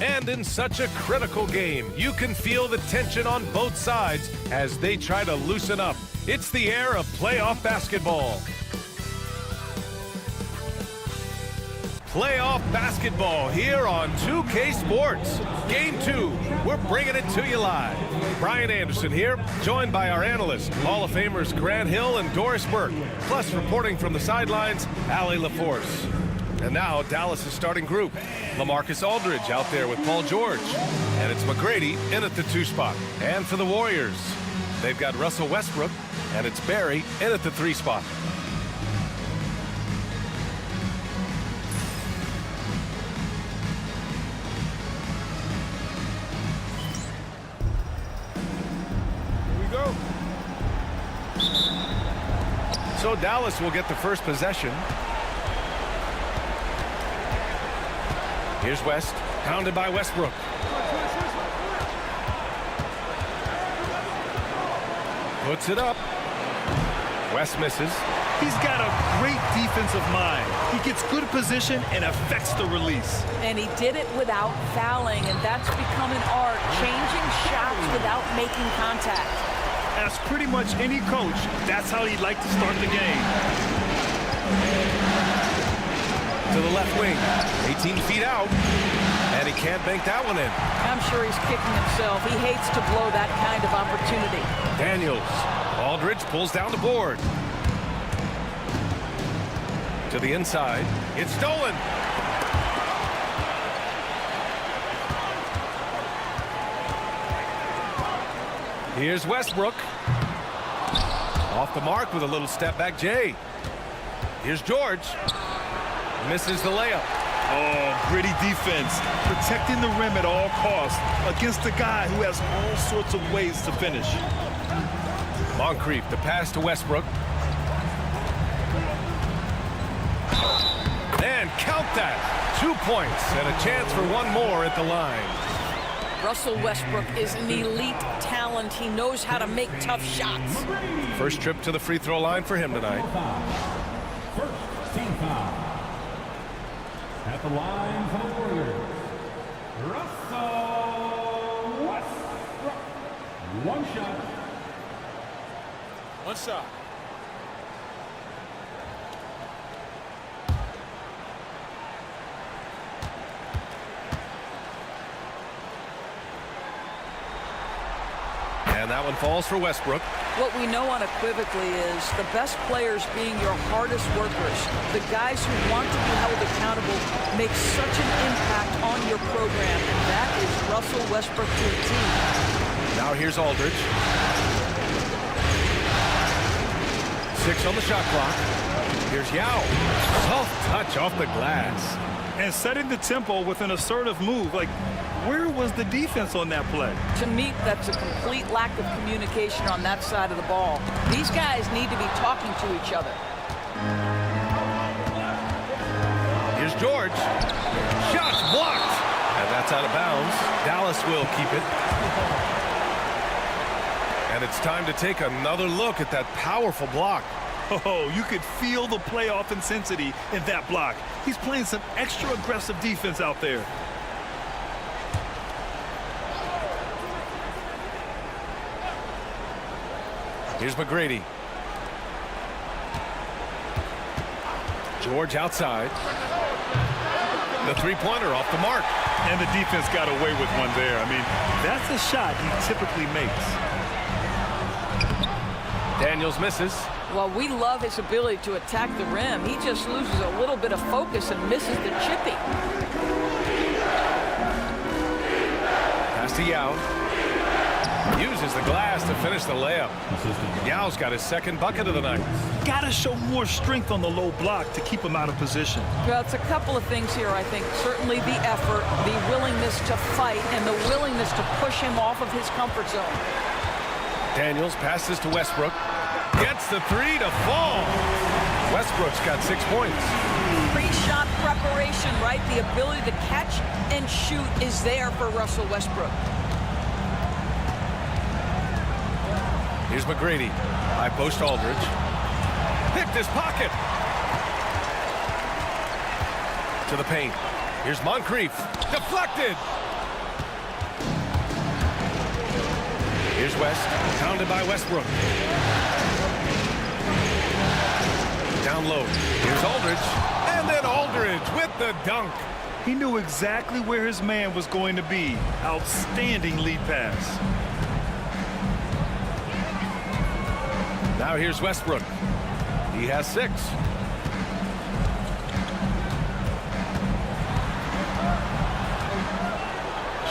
And in such a critical game, you can feel the tension on both sides as they try to loosen up. It's the era of playoff basketball. Playoff basketball here on 2K Sports. Game 2, we're bringing it to you live. Brian Anderson here, joined by our analysts, Hall of Famers Grant Hill and Doris Burke, plus reporting from the sidelines, Allie LaForce. And now, Dallas' starting group. LaMarcus Aldridge out there with Paul George. And it's McGrady in at the 2 spot. And for the Warriors, they've got Russell Westbrook, and it's Barry in at the 3 spot. So Dallas will get the first possession. Here's West, pounded by Westbrook. Puts it up. West misses. He's got a great defensive mind. He gets good position and affects the release. And he did it without fouling, and that's become an art, changing shots without making contact. As pretty much any coach, that's how he'd like to start the game. To the left wing, 18 feet out, and he can't bank that one in. I'm sure he's kicking himself. He hates to blow that kind of opportunity. Daniels. Aldridge pulls down the board. To the inside. It's stolen. Here's Westbrook. Off the mark with a little step back Jay. Here's George. Misses the layup. Oh, gritty defense. Protecting the rim at all costs against a guy who has all sorts of ways to finish. Moncrief, the pass to Westbrook. And count that. 2 points and a chance for one more at the line. Russell Westbrook is an elite talent. He knows how to make tough shots. First trip to the free throw line for him tonight. First team foul. At the line for the Warriors, Russell Westbrook. One shot. One shot. And that one falls for Westbrook. What we know unequivocally is the best players being your hardest workers, the guys who want to be held accountable, make such an impact on your program, and that is Russell Westbrook to a T. Now here's Aldridge. 6 on the shot clock. Here's Yao. Soft touch off the glass. And setting the tempo with an assertive move. Like, where was the defense on that play? To me, that's a complete lack of communication on that side of the ball. These guys need to be talking to each other. Here's George. Shots blocked. And that's out of bounds. Dallas will keep it. And it's time to take another look at that powerful block. Oh, you could feel the playoff intensity in that block. He's playing some extra aggressive defense out there. Here's McGrady. George outside. The three-pointer off the mark. And the defense got away with one there. I mean, that's a shot he typically makes. Daniels misses. Well, we love his ability to attack the rim. He just loses a little bit of focus and misses the chippy. Pass to Yao. Uses the glass to finish the layup. Yao's got his second bucket of the night. Got to show more strength on the low block to keep him out of position. Well, it's a couple of things here, I think. Certainly the effort, the willingness to fight, and the willingness to push him off of his comfort zone. Daniels passes to Westbrook. Gets the three to fall. Westbrook's got 6 points. Pre-shot preparation, right? The ability to catch and shoot is there for Russell Westbrook. Here's McGrady. High post Aldridge. Picked his pocket. To the paint. Here's Moncrief. Deflected. Here's West, pounded by Westbrook. Down low. Here's Aldridge. And then Aldridge with the dunk. He knew exactly where his man was going to be. Outstanding lead pass. Now here's Westbrook. He has 6.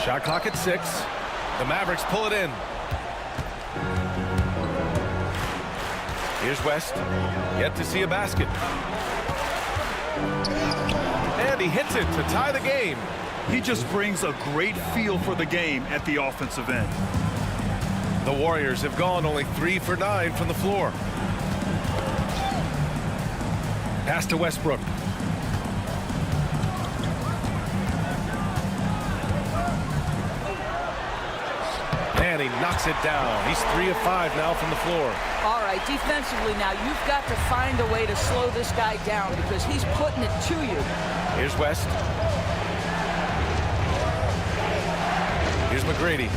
Shot clock at 6. The Mavericks pull it in. Here's West. Yet to see a basket. And he hits it to tie the game. He just brings a great feel for the game at the offensive end. The Warriors have gone only 3 for 9 from the floor. Pass to Westbrook. And he knocks it down. He's 3 of 5 now from the floor. All right, defensively now, you've got to find a way to slow this guy down because he's putting it to you. Here's West. Here's McGrady.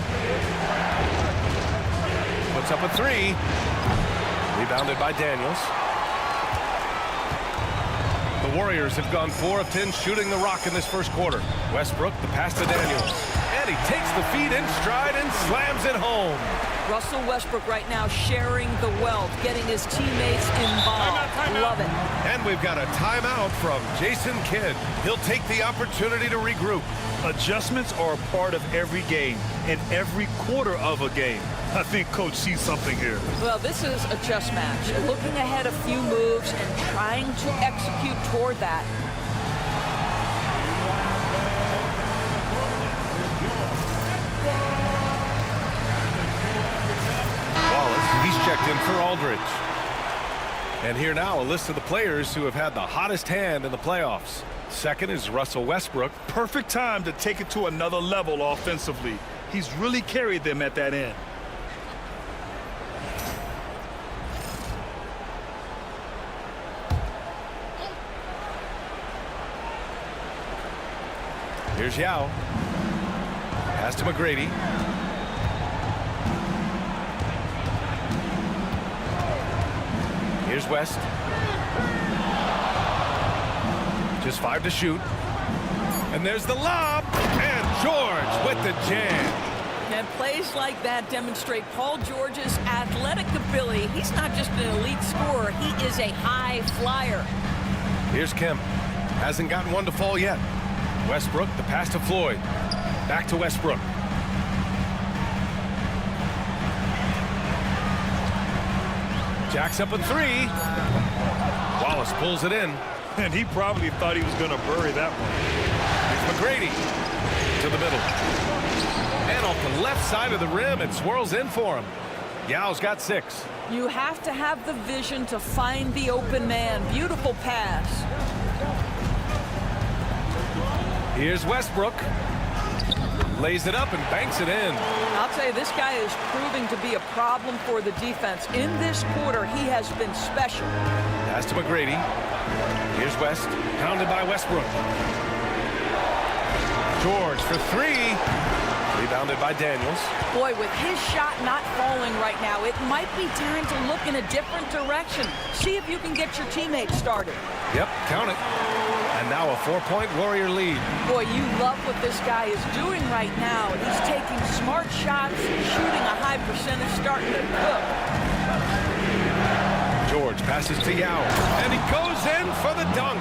Puts up a 3. Rebounded by Daniels. The Warriors have gone 4 of 10 shooting the rock in this first quarter. Westbrook, the pass to Daniels. And he takes the feed in stride and slams it home. Russell Westbrook right now sharing the wealth, getting his teammates involved. Love it. And we've got a timeout from Jason Kidd. He'll take the opportunity to regroup. Adjustments are a part of every game and every quarter of a game. I think Coach sees something here. Well, this is a chess match. Looking ahead a few moves and trying to execute toward that. He's checked in for Aldridge. And here now a list of the players who have had the hottest hand in the playoffs. Second is Russell Westbrook. Perfect time to take it to another level offensively. He's really carried them at that end. Here's Yao. Pass to McGrady. Here's West. Just 5 to shoot. And there's the lob. And George with the jam. And plays like that demonstrate Paul George's athletic ability. He's not just an elite scorer. He is a high flyer. Here's Kemp. Hasn't gotten one to fall yet. Westbrook, the pass to Floyd. Back to Westbrook. Jacks up a 3. Wallace pulls it in. And he probably thought he was going to bury that one. It's McGrady to the middle. And off the left side of the rim, it swirls in for him. Yao's got 6. You have to have the vision to find the open man. Beautiful pass. Here's Westbrook. Lays it up and banks it in. I'll tell you, this guy is proving to be a problem for the defense. In this quarter, he has been special. Pass to McGrady. Here's West, pounded by Westbrook. George for 3. Rebounded by Daniels. Boy, with his shot not falling right now, it might be time to look in a different direction. See if you can get your teammates started. Yep, count it. And now a 4-point Warrior lead. Boy, you love what this guy is doing right now. He's taking smart shots, shooting a high percentage, starting to cook. George passes to Yao, and he goes in for the dunk.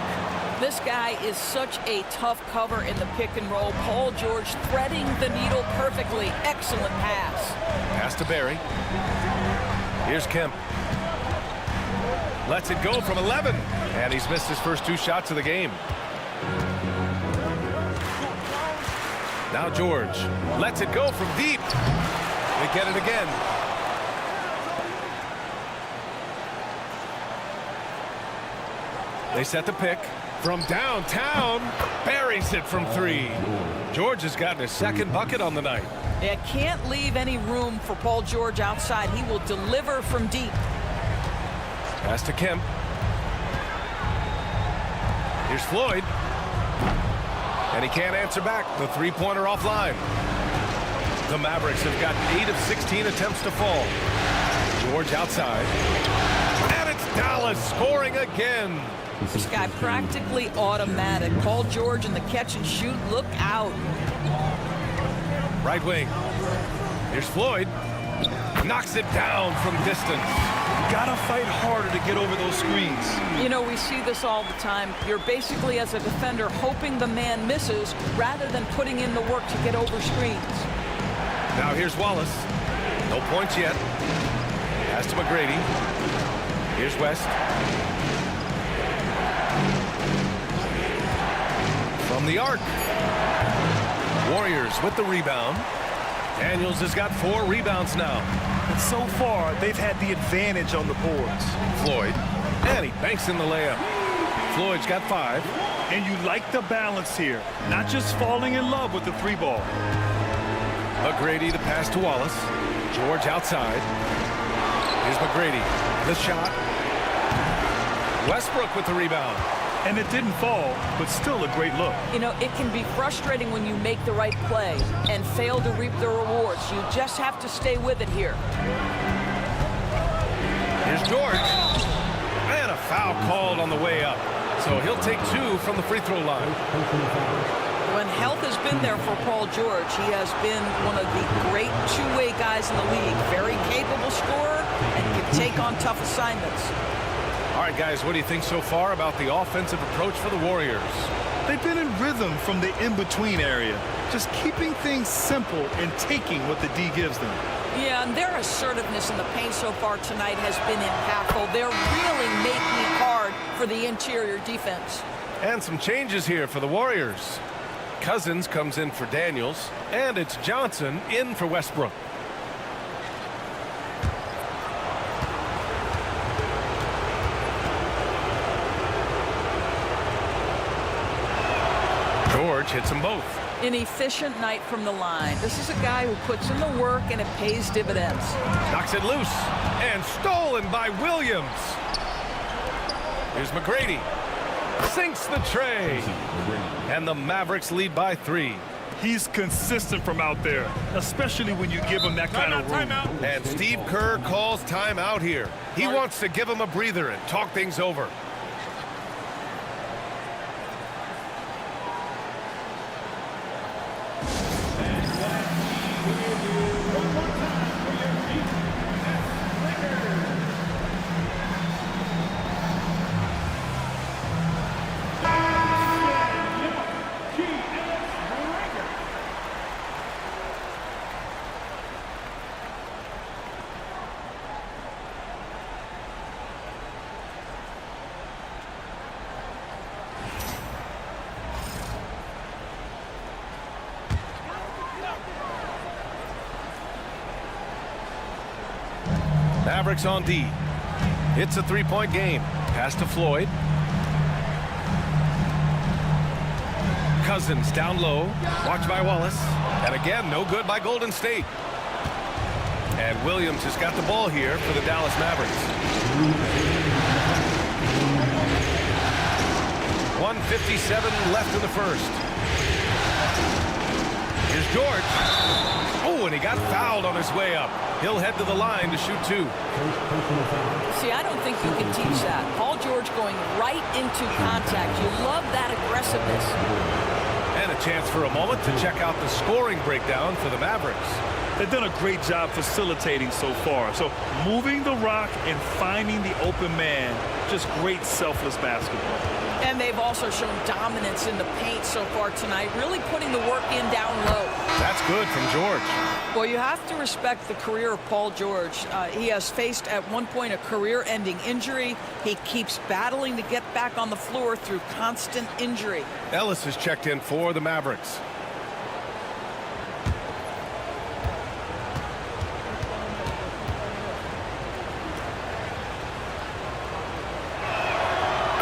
This guy is such a tough cover in the pick and roll. Paul George threading the needle perfectly. Excellent pass. Pass to Barry. Here's Kemp. Lets it go from 11. And he's missed his first 2 shots of the game. Now George lets it go from deep. They get it again. They set the pick. From downtown, buries it from 3. George has gotten his 2nd bucket on the night. Yeah, can't leave any room for Paul George outside. He will deliver from deep. Pass to Kemp. Here's Floyd. And he can't answer back. The 3-pointer offline. The Mavericks have got 8 of 16 attempts to fall. George outside. And it's Dallas scoring again. This guy practically automatic. Paul George in the catch and shoot. Look out. Right wing. Here's Floyd. Knocks it down from distance. Gotta fight harder to get over those screens. You know, we see this all the time. You're basically, as a defender, hoping the man misses rather than putting in the work to get over screens. Now here's Wallace. No points yet. Pass to McGrady. Here's West. From the arc. Warriors with the rebound. Daniels has got 4 rebounds now. And so far, they've had the advantage on the boards. Floyd. And he banks in the layup. Floyd's got 5. And you like the balance here. Not just falling in love with the 3-ball. McGrady, the pass to Wallace. George outside. Here's McGrady. The shot. Westbrook with the rebound. And it didn't fall, but still a great look. You know, it can be frustrating when you make the right play and fail to reap the rewards. You just have to stay with it here. Here's George. And a foul called on the way up. So he'll take 2 from the free throw line. When health has been there for Paul George, he has been one of the great two-way guys in the league. Very capable scorer and can take on tough assignments. All right, guys, what do you think so far about the offensive approach for the Warriors? They've been in rhythm from the in-between area, just keeping things simple and taking what the D gives them. Yeah, and their assertiveness in the paint so far tonight has been impactful. They're really making it hard for the interior defense. And some changes here for the Warriors. Cousins comes in for Daniels, and it's Johnson in for Westbrook. George hits them both. An efficient night from the line. This is a guy who puts in the work and it pays dividends. Knocks it loose and stolen by Williams. Here's McGrady. Sinks the tray. And the Mavericks lead by 3. He's consistent from out there, especially when you give him that kind of room. And Steve Kerr calls timeout here. He wants to give him a breather and talk things over. Mavericks on D. It's a 3-point game. Pass to Floyd. Cousins down low. Watched by Wallace. And again, no good by Golden State. And Williams has got the ball here for the Dallas Mavericks. 1:57 left in the first. Here's George. Oh, and he got fouled on his way up. He'll head to the line to shoot 2. See, I don't think you can teach that. Paul George going right into contact. You love that aggressiveness. And a chance for a moment to check out the scoring breakdown for the Mavericks. They've done a great job facilitating so far. So moving the rock and finding the open man, just great selfless basketball. And they've also shown dominance in the paint so far tonight, really putting the work in down low. That's good from George. Well, you have to respect the career of Paul George. He has faced at one point a career-ending injury. He keeps battling to get back on the floor through constant injury. Ellis has checked in for the Mavericks.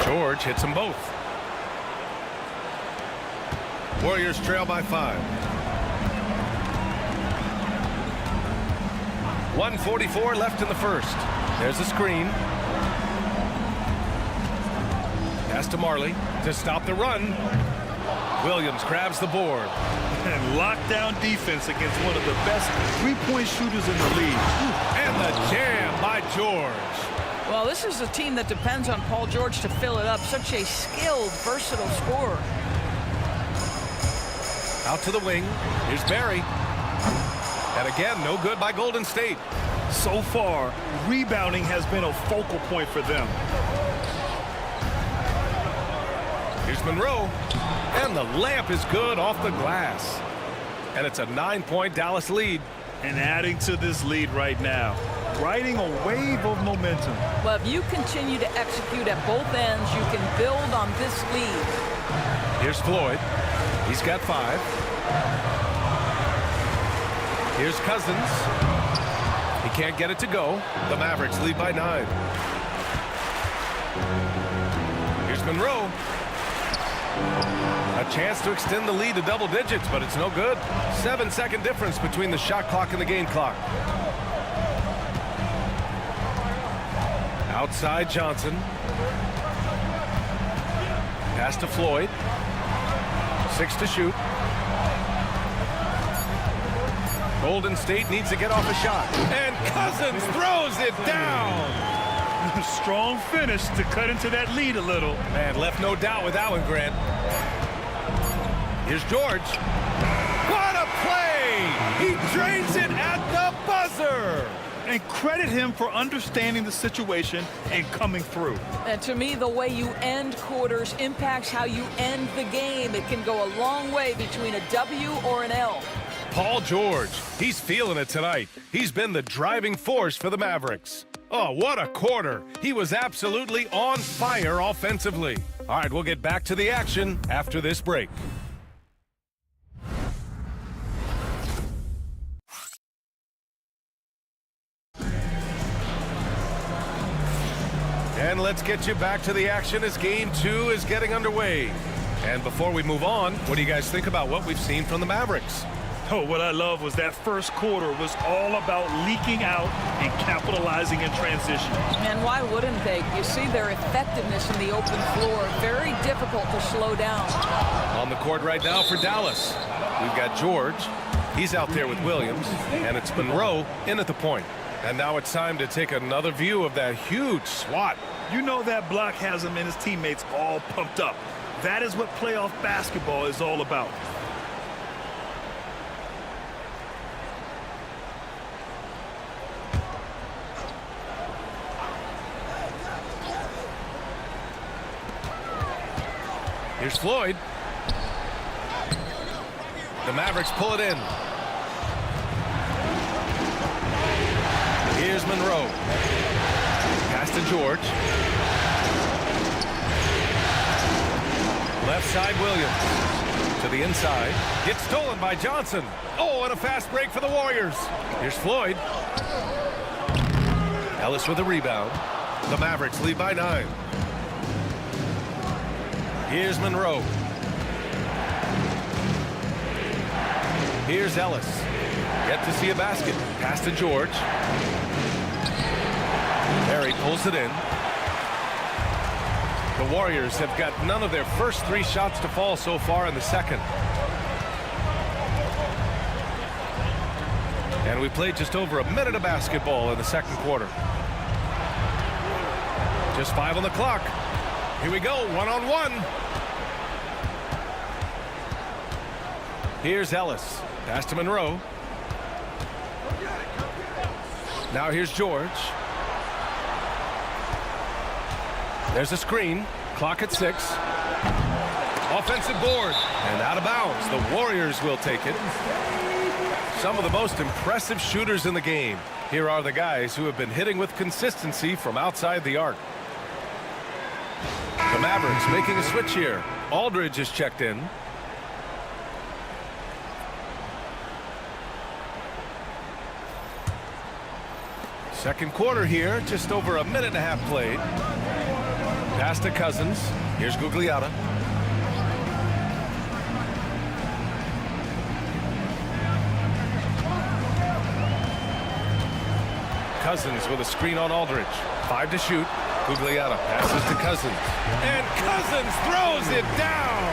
George hits them both. Warriors trail by 5. 1:44 left in the first. There's a screen. Pass to Marley to stop the run. Williams grabs the board. And lockdown defense against one of the best three-point shooters in the league. And the jam by George. Well, this is a team that depends on Paul George to fill it up. Such a skilled, versatile scorer. Out to the wing. Here's Barry. And again, no good by Golden State. So far, rebounding has been a focal point for them. Here's Monroe. And the layup is good off the glass. And it's a 9-point Dallas lead. And adding to this lead right now, riding a wave of momentum. Well, if you continue to execute at both ends, you can build on this lead. Here's Floyd. He's got 5. Here's Cousins. He can't get it to go. The Mavericks lead by 9. Here's Monroe. A chance to extend the lead to double digits, but it's no good. 7-second difference between the shot clock and the game clock. Outside Johnson. Pass to Floyd. 6 to shoot. Golden State needs to get off a shot. And Cousins throws it down. Strong finish to cut into that lead a little. Man, left no doubt with that one, Grant. Here's George. What a play! He drains it at the buzzer. And credit him for understanding the situation and coming through. And to me, the way you end quarters impacts how you end the game. It can go a long way between a W or an L. Paul George, he's feeling it tonight. He's been the driving force for the Mavericks. Oh, what a quarter. He was absolutely on fire offensively. All right, we'll get back to the action after this break. And let's get you back to the action as Game 2 is getting underway. And before we move on, what do you guys think about what we've seen from the Mavericks? Oh, what I love was that first quarter was all about leaking out and capitalizing in transition. And why wouldn't they? You see their effectiveness in the open floor. Very difficult to slow down. On the court right now for Dallas, we've got George. He's out there with Williams. And it's Monroe in at the point. And now it's time to take another view of that huge swat. You know that block has him and his teammates all pumped up. That is what playoff basketball is all about. Here's Floyd. The Mavericks pull it in. Here's Monroe. Pass to George. Left side Williams. To the inside. Gets stolen by Johnson. Oh, and a fast break for the Warriors. Here's Floyd. Ellis with a rebound. The Mavericks lead by 9. Here's Monroe. Here's Ellis. Yet to see a basket. Pass to George. Barry pulls it in. The Warriors have got none of their first 3 shots to fall so far in the second. And we played just over a minute of basketball in the second quarter. Just 5 on the clock. Here we go, 1-on-1. Here's Ellis. Pass to Monroe. Now here's George. There's a screen. Clock at 6. Offensive board. And out of bounds. The Warriors will take it. Some of the most impressive shooters in the game. Here are the guys who have been hitting with consistency from outside the arc. The Mavericks making a switch here. Aldridge is checked in. Second quarter here, just over a minute and a half played. Pass to Cousins. Here's Gugliotta. Cousins with a screen on Aldridge. 5 to shoot. Gugliotta passes to Cousins. And Cousins throws it down.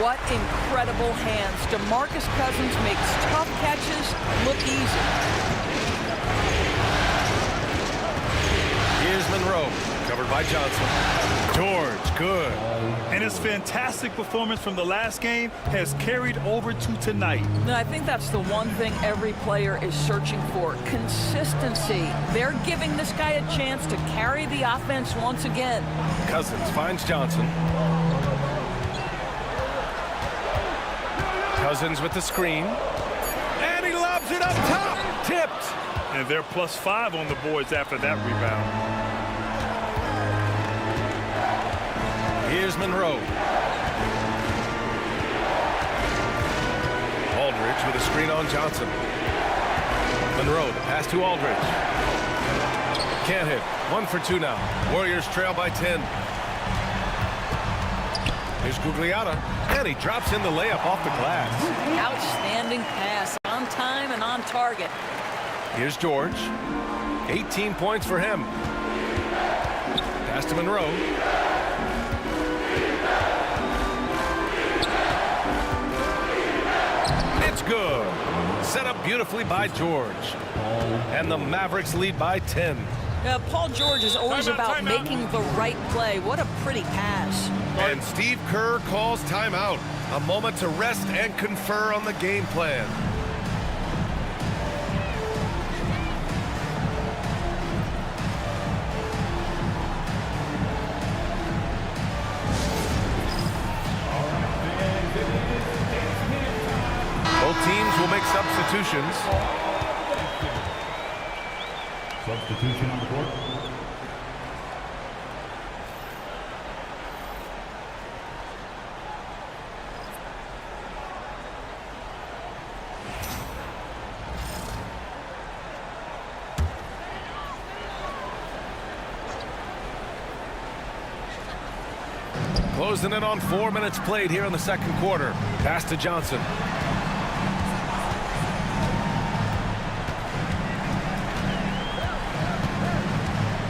What incredible hands. DeMarcus Cousins makes tough catches look easy. Here's Monroe, covered by Johnson. George, good. And his fantastic performance from the last game has carried over to tonight. And I think that's the one thing every player is searching for, consistency. They're giving this guy a chance to carry the offense once again. Cousins finds Johnson. Cousins with the screen. And he lobs it up top. Tipped. And they're +5 on the boards after that rebound. Here's Monroe. Aldridge with a screen on Johnson. Monroe, the pass to Aldridge. Can't hit. 1 for 2 now. Warriors trail by 10. Here's Gugliotta. And he drops in the layup off the glass. Outstanding pass, on time and on target. Here's George. 18 points for him. Pass to Monroe. It's good. Set up beautifully by George. And the Mavericks lead by 10. Paul George is always about making the right play. What a pretty pass. And Steve Kerr calls timeout. A moment to rest and confer on the game plan. Both teams will make substitutions. Substitution on the court. Closing in on 4 minutes played here in the second quarter. Pass to Johnson.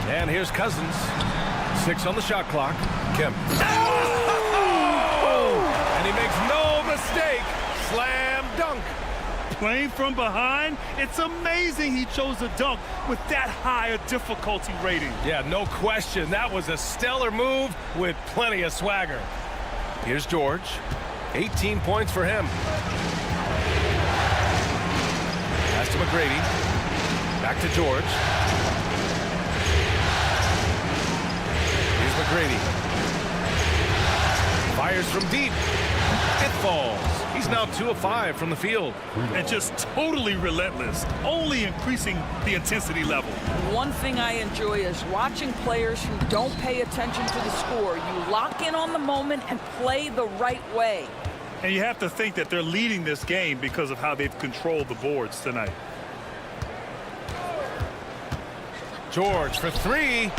And here's Cousins. 6 on the shot clock. Kemp. Oh! And he makes no mistake. Slam dunk. Playing from behind, it's amazing he chose a dunk with that high a difficulty rating. Yeah, no question. That was a stellar move with plenty of swagger. Here's George. 18 points for him. Pass to McGrady. Back to George. Here's McGrady. Fires from deep. It falls. He's now 2 of 5 from the field. And just totally relentless, only increasing the intensity level. One thing I enjoy is watching players who don't pay attention to the score. You lock in on the moment and play the right way. And you have to think that they're leading this game because of how they've controlled the boards tonight. George for 3.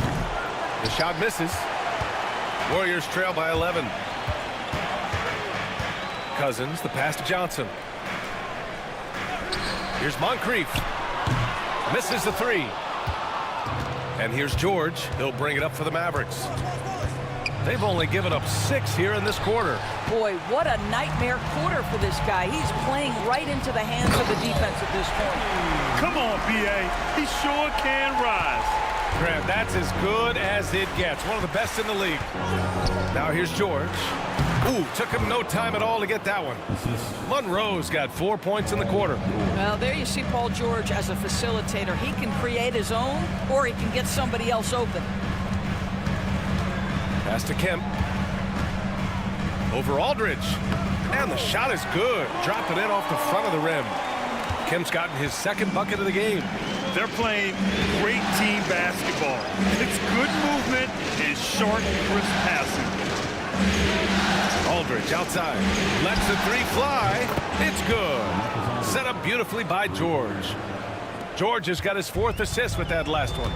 The shot misses. Warriors trail by 11. Cousins, the pass to Johnson. Here's Moncrief. Misses the 3. And here's George. He'll bring it up for the Mavericks. They've only given up 6 here in this quarter. Boy, what a nightmare quarter for this guy. He's playing right into the hands of the defense at this point. Come on, B.A. He sure can rise. Grant, that's as good as it gets. One of the best in the league. Now here's George. Ooh, took him no time at all to get that one. Monroe's got 4 points in the quarter. Well, there you see Paul George as a facilitator. He can create his own, or he can get somebody else open. Pass to Kemp. Over Aldridge. And the shot is good. Dropped it in off the front of the rim. Kemp's gotten his 2nd bucket of the game. They're playing great team basketball. It's good movement and short, crisp passing. Aldridge outside. Lets the 3 fly. It's good. Set up beautifully by George. George has got his 4th assist with that last one.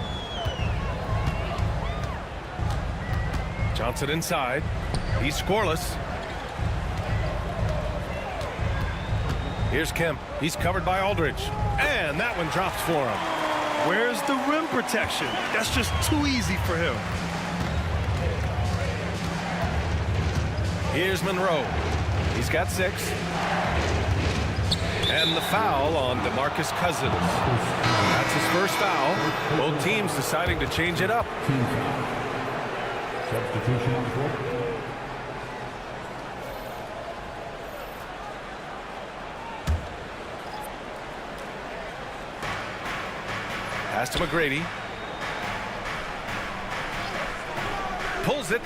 Johnson inside. He's scoreless. Here's Kemp. He's covered by Aldridge. And that one drops for him. Where's the rim protection? That's just too easy for him. Here's Monroe. He's got 6. And the foul on DeMarcus Cousins. That's his first foul. Both teams deciding to change it up. Substitution on the court. Pass to McGrady. Pulls it.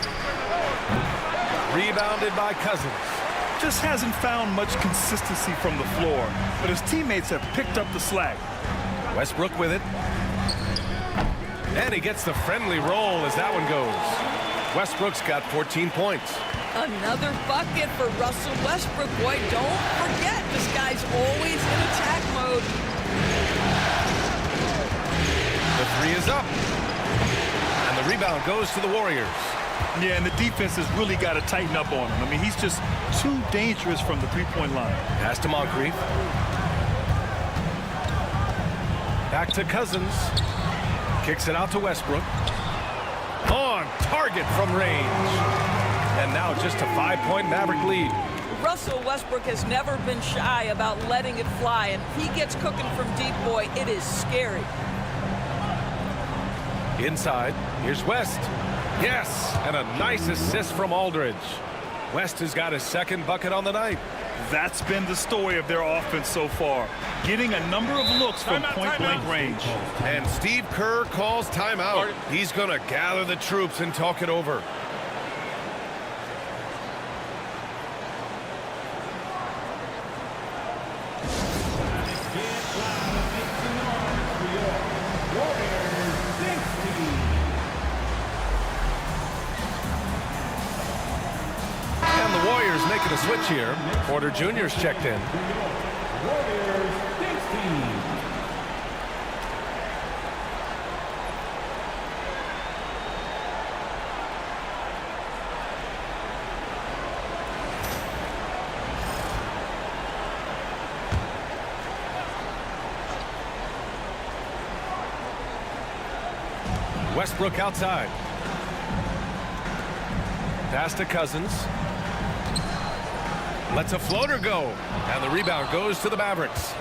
Rebounded by Cousins. Just hasn't found much consistency from the floor, but his teammates have picked up the slack. Westbrook with it. And he gets the friendly roll as that one goes. Westbrook's got 14 points. Another bucket for Russell Westbrook. Boy, don't forget, this guy's always in attack mode. The 3 is up. And the rebound goes to the Warriors. Yeah, and the defense has really got to tighten up on him. I mean, he's just too dangerous from the three-point line. Pass to Moncrief. Back to Cousins. Kicks it out to Westbrook. On target from range. And now just a 5-point Maverick lead. Russell Westbrook has never been shy about letting it fly, and if he gets cooking from deep, boy, it is scary. Inside, here's West. Yes, and a nice assist from Aldridge. West has got his second bucket on the night. That's been the story of their offense so far, getting a number of looks from point-blank range. And Steve Kerr calls timeout. He's going to gather the troops and talk it over. Making a switch here. Porter Jr.'s checked in. Westbrook outside. Pass to Cousins. Lets a floater go. And the rebound goes to the Mavericks.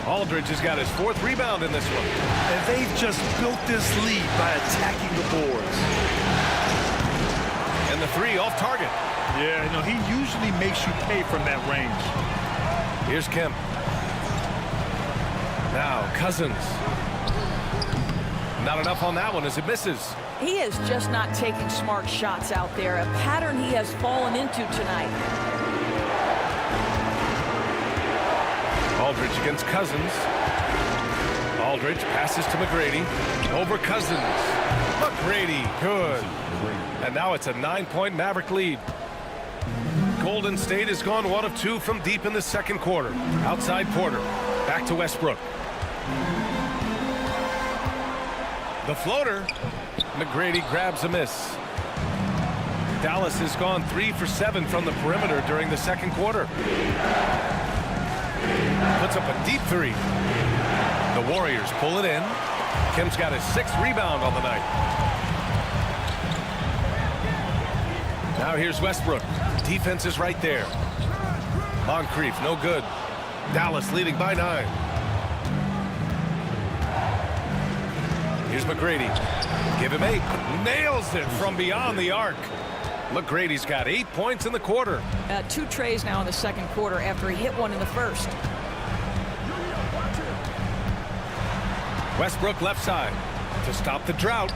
Aldridge has got his 4th rebound in this one. And they've just built this lead by attacking the boards. And the 3 off target. Yeah, you know, he usually makes you pay from that range. Here's Kemp. Now Cousins. Not enough on that one as it misses. He is just not taking smart shots out there, a pattern he has fallen into tonight. Aldridge against Cousins. Aldridge passes to McGrady. Over Cousins. McGrady, good. And now it's a 9-point Maverick lead. Golden State has gone 1 of 2 from deep in the second quarter. Outside Porter. Back to Westbrook. The floater. McGrady grabs a miss. Dallas has gone 3 for 7 from the perimeter during the second quarter. Puts up a deep 3. The Warriors pull it in. Kim's got his 6th rebound on the night. Now here's Westbrook. Defense is right there. Moncrief, no good. Dallas leading by 9. Here's McGrady. Give him 8. Nails it from beyond the arc. McGrady's got 8 points in the quarter. 2 trays now in the second quarter after he hit one in the first. Westbrook left side to stop the drought.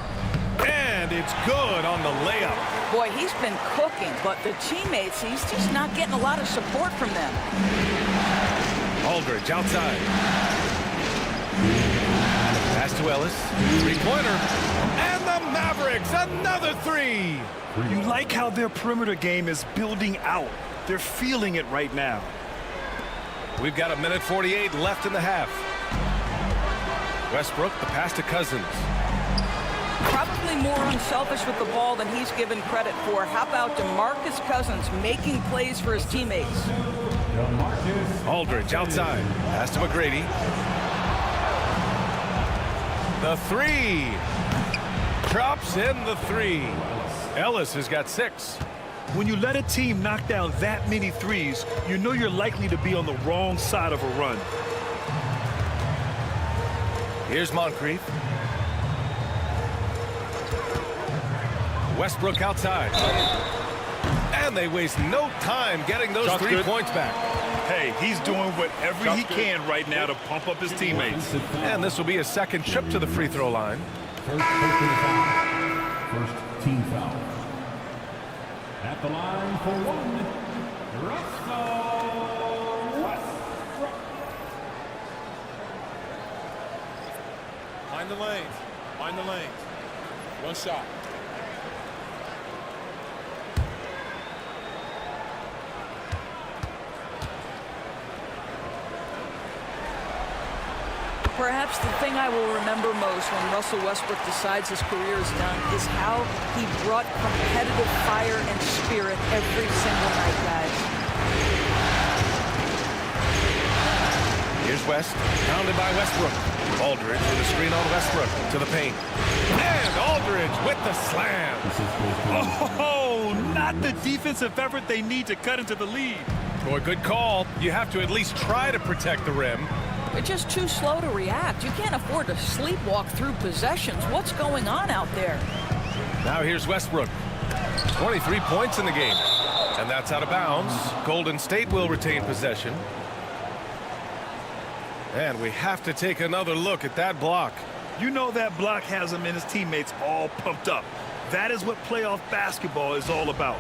And it's good on the layup. Boy, he's been cooking, but the teammates, he's just not getting a lot of support from them. Aldridge outside. Pass to Ellis. 3-pointer. And the Mavericks, another 3. You like how their perimeter game is building out. They're feeling it right now. We've got 1:48 left in the half. Westbrook, the pass to Cousins. Probably more unselfish with the ball than he's given credit for. How about DeMarcus Cousins making plays for his teammates? Aldridge outside. Pass to McGrady. The 3. Drops in the 3. Ellis has got 6. When you let a team knock down that many threes, you know you're likely to be on the wrong side of a run. Here's Moncrief. Westbrook outside. And they waste no time getting those 3 points back. Hey, he's doing whatever he can right now to pump up his teammates. And this will be his second trip to the free throw line. First personal foul. First team foul. At the line for one, Russell Westbrook. Mind the lanes. Mind the lanes. One shot. Perhaps the thing I will remember most when Russell Westbrook decides his career is done is how he brought competitive fire and spirit every single night, guys. Here's West, pounded by Westbrook. Aldridge with a screen on Westbrook to the paint. And Aldridge with the slam. Oh, not the defensive effort they need to cut into the lead. Boy, good call. You have to at least try to protect the rim. They're just too slow to react. You can't afford to sleepwalk through possessions. What's going on out there? Now here's Westbrook. 23 points in the game. And that's out of bounds. Golden State will retain possession. And we have to take another look at that block. You know that block has him and his teammates all pumped up. That is what playoff basketball is all about.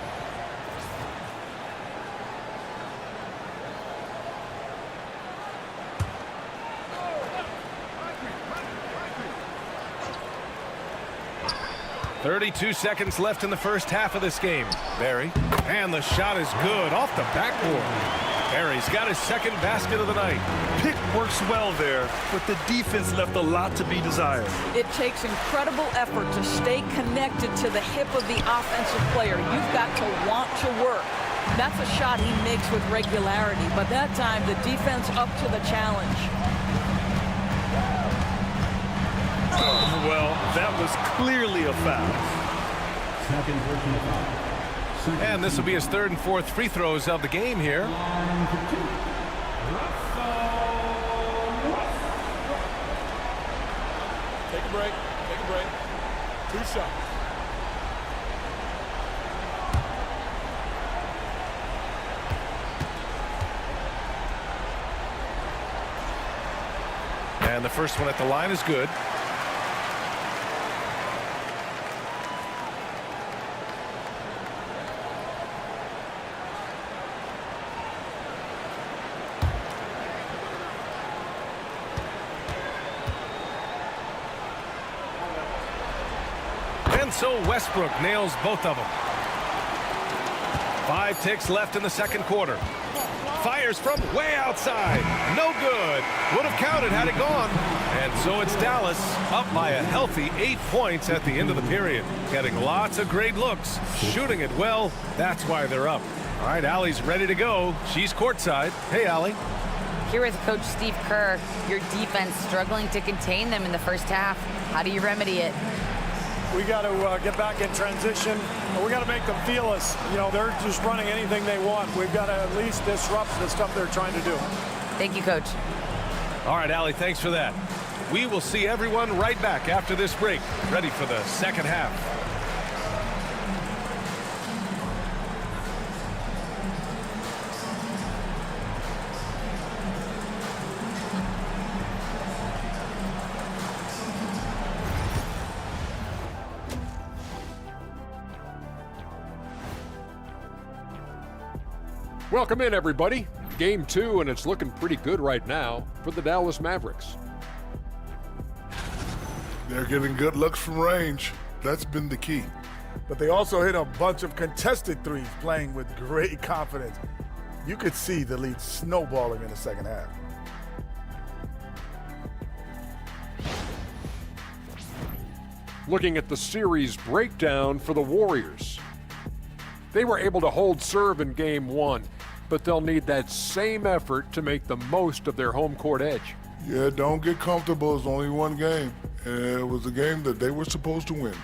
.32 seconds left in the first half of this game. Barry. And the shot is good off the backboard. Barry's got his second basket of the night. Pick works well there, but the defense left a lot to be desired. It takes incredible effort to stay connected to the hip of the offensive player. You've got to want to work. That's a shot he makes with regularity, but that time the defense up to the challenge. Well, that was clearly a foul. Second personal foul. And this will be his third and fourth free throws of the game here. Line for two, Russell Westbrook. Take a break. Take a break. 2 shots. And the first one at the line is good. And so Westbrook nails both of them. 5 ticks left in the second quarter. Fires from way outside. No good. Would have counted had it gone. And so it's Dallas up by a healthy 8 points at the end of the period. Getting lots of great looks. Shooting it well. That's why they're up. All right, Allie's ready to go. She's courtside. Hey, Allie. Here with Coach Steve Kerr, your defense struggling to contain them in the first half. How do you remedy it? We got to get back in transition. We got to make them feel us. You know, they're just running anything they want. We've got to at least disrupt the stuff they're trying to do. Thank you, Coach. All right, Allie, thanks for that. We will see everyone right back after this break, ready for the second half. Welcome in, everybody. Game 2, and it's looking pretty good right now for the Dallas Mavericks. They're getting good looks from range. That's been the key. But they also hit a bunch of contested threes, playing with great confidence. You could see the lead snowballing in the second half. Looking at the series breakdown for the Warriors. They were able to hold serve in Game 1, but they'll need that same effort to make the most of their home court edge. Yeah, don't get comfortable. It's only one game. And it was a game that they were supposed to win.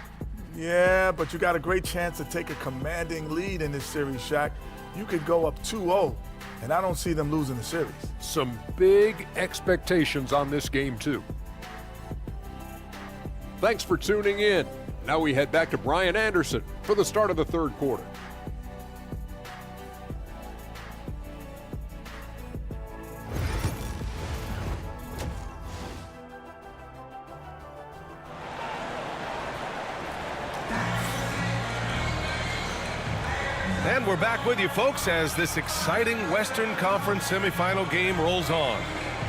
Yeah, but you got a great chance to take a commanding lead in this series, Shaq. You could go up 2-0, and I don't see them losing the series. Some big expectations on this game, too. Thanks for tuning in. Now we head back to Brian Anderson for the start of the third quarter. And we're back with you, folks, as this exciting Western Conference semifinal game rolls on.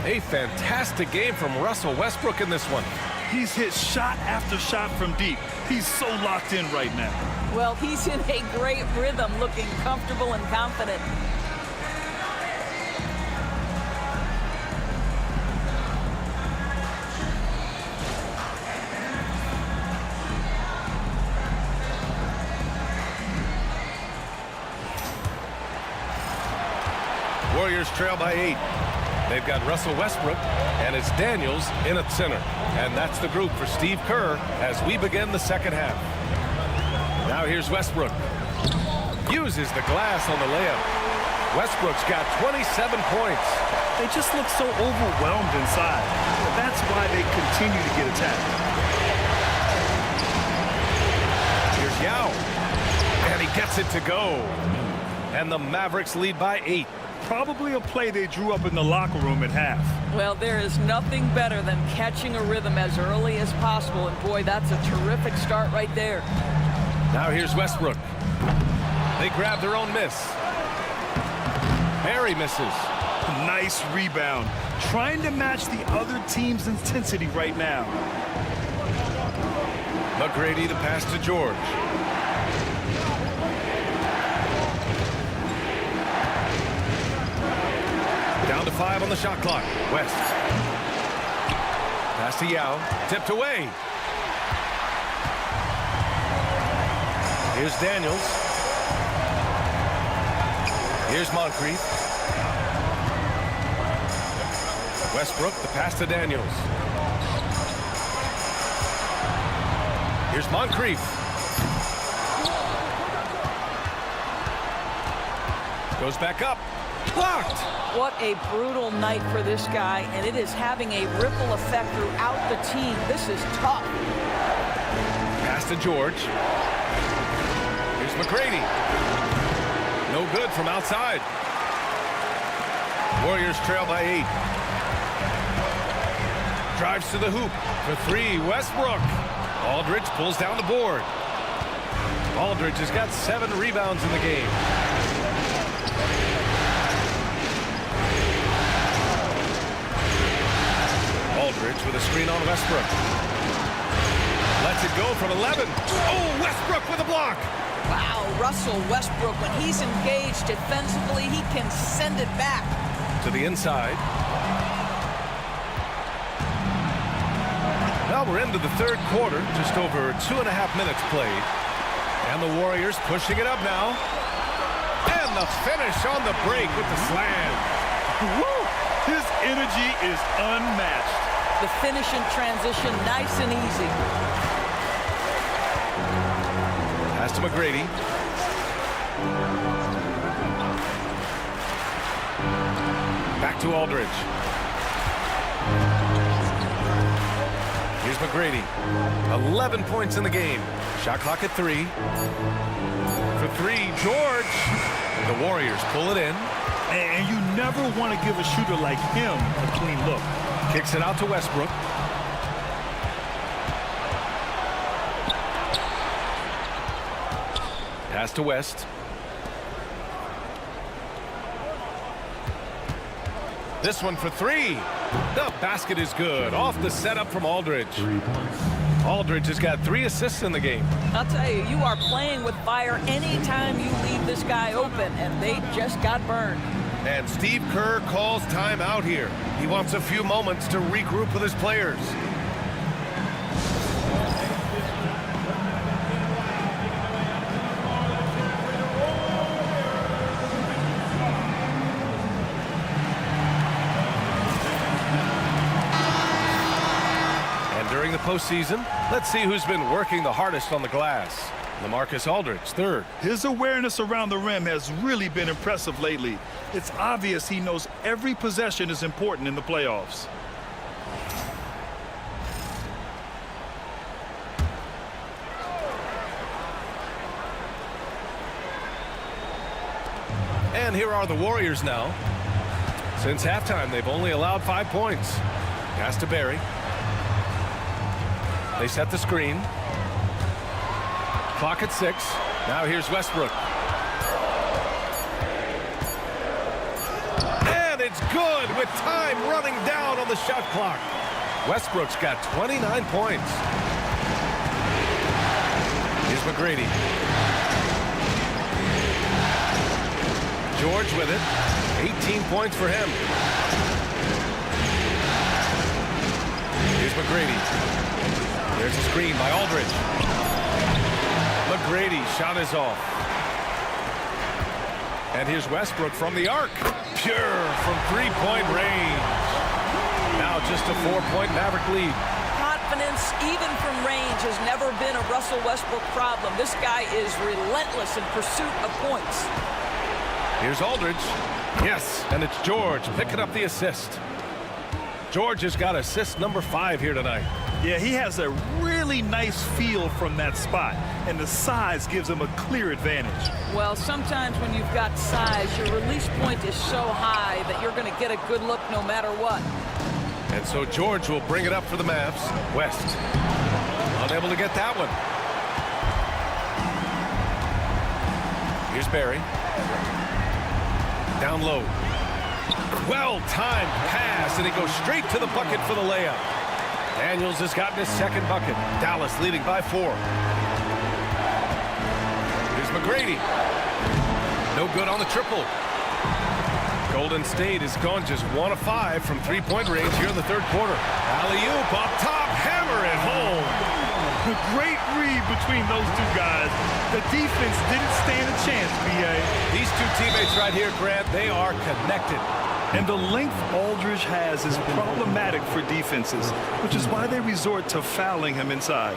A fantastic game from Russell Westbrook in this one. He's hit shot after shot from deep. He's so locked in right now. Well, he's in a great rhythm, looking comfortable and confident. Warriors trail by 8. They've got Russell Westbrook, and it's Daniels in at center. And that's the group for Steve Kerr as we begin the second half. Now here's Westbrook. Uses the glass on the layup. Westbrook's got 27 points. They just look so overwhelmed inside. That's why they continue to get attacked. Here's Yao. And he gets it to go. And the Mavericks lead by 8. Probably a play they drew up in the locker room at half. Well, there is nothing better than catching a rhythm as early as possible. And boy, that's a terrific start right there. Now here's Westbrook. They grab their own miss. Barry misses. Nice rebound. Trying to match the other team's intensity right now. McGrady the pass to George. Down to 5 on the shot clock. West. Pass to Yao. Tipped away. Here's Daniels. Here's Moncrief. Westbrook, the pass to Daniels. Here's Moncrief. Goes back up. Blocked. What a brutal night for this guy, and it is having a ripple effect throughout the team. This is tough. Pass to George. Here's McGrady. No good from outside. Warriors trail by 8. Drives to the hoop for 3. Westbrook. Aldridge pulls down the board. Aldridge has got 7 rebounds in the game. Aldridge with a screen on Westbrook. Lets it go from 11. Oh, Westbrook with a block. Wow, Russell Westbrook, when he's engaged defensively, he can send it back. To the inside. Well, we're into the third quarter, just over 2.5 minutes played. And the Warriors pushing it up now. And the finish on the break with the slam. Woo! His energy is unmatched. The finish in transition, nice and easy. Pass to McGrady. Back to Aldridge. Here's McGrady. 11 points in the game. Shot clock at 3. For 3, George. The Warriors pull it in. And you never want to give a shooter like him a clean look. Kicks it out to Westbrook. Pass to West. This one for 3. The basket is good. Off the setup from Aldridge. 3 points. Aldridge has got 3 assists in the game. I'll tell you, you are playing with fire anytime you leave this guy open, and they just got burned. And Steve Kerr calls timeout here. He wants a few moments to regroup with his players. And And during the postseason, let's see who's been working the hardest on the glass. LaMarcus Aldridge, third. His awareness around the rim has really been impressive lately. It's obvious he knows every possession is important in the playoffs. And here are the Warriors now. Since halftime, they've only allowed 5 points. Pass to Barry. They set the screen. Clock at 6. Now here's Westbrook. And it's good with time running down on the shot clock. Westbrook's got 29 points. Here's McGrady. George with it. 18 points for him. Here's McGrady. There's a screen by Aldridge. McGrady shot is off. And here's Westbrook from the arc. Pure from three-point range. Now just a 4-point Maverick lead. Confidence, even from range, has never been a Russell Westbrook problem. This guy is relentless in pursuit of points. Here's Aldridge. Yes, and it's George picking up the assist. George has got assist number 5 here tonight. Yeah, he has a really nice feel from that spot, and the size gives him a clear advantage. Well, sometimes when you've got size, your release point is so high that you're going to get a good look no matter what. And so George will bring it up for the Mavs. West, unable to get that one. Here's Barry. Down low. Well-timed pass, and he goes straight to the bucket for the layup. Daniels has gotten his second bucket. Dallas leading by 4. Here's McGrady. No good on the triple. Golden State has gone just 1 of 5 from three-point range here in the third quarter. Alley-oop up top, hammer it home. A great read between those two guys. The defense didn't stand a chance, B.A. These two teammates right here, Grant, they are connected. And the length Aldridge has is problematic for defenses, which is why they resort to fouling him inside.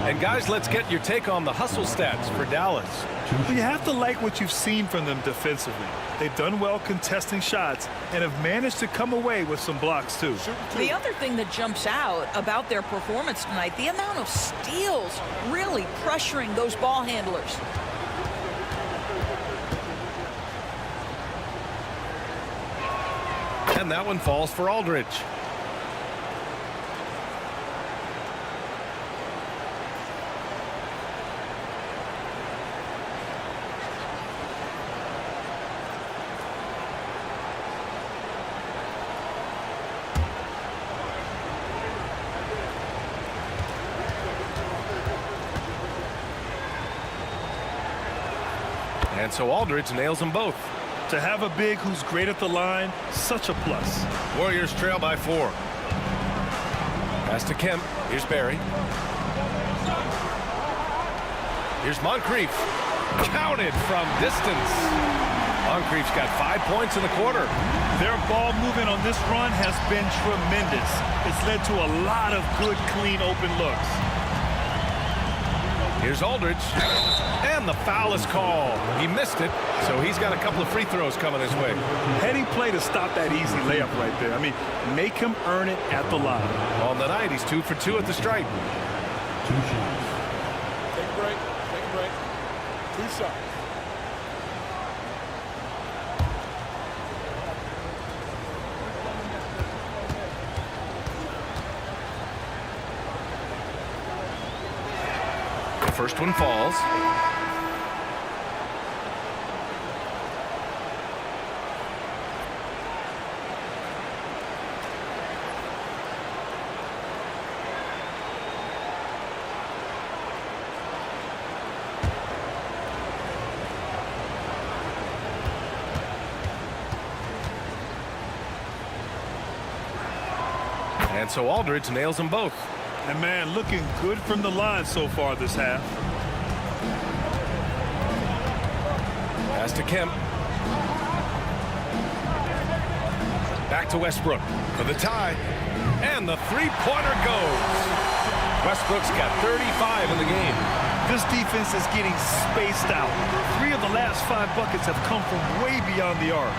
And guys, let's get your take on the hustle stats for Dallas. You have to like what you've seen from them defensively. They've done well contesting shots and have managed to come away with some blocks too. The other thing that jumps out about their performance tonight, the amount of steals really pressuring those ball handlers. And that one falls for Aldridge. And so Aldridge nails them both. To have a big who's great at the line, such a plus. Warriors trail by 4. Pass to Kemp. Here's Barry. Here's Moncrief. Counted from distance. Moncrief's got 5 points in the quarter. Their ball movement on this run has been tremendous. It's led to a lot of good, clean, open looks. Here's Aldridge. And the foul is called. He missed it, so he's got a couple of free throws coming his way. Heady play to stop that easy layup right there. I mean, make him earn it at the line. On the night, he's 2 for 2 at the stripe. 2 shots. Take a break. Take a break. 2 shots. The first one falls. And so Aldridge nails them both. And man, looking good from the line so far this half. Pass to Kemp. Back to Westbrook for the tie. And the three-pointer goes. Westbrook's got 35 in the game. This defense is getting spaced out. 3 of the last 5 buckets have come from way beyond the arc.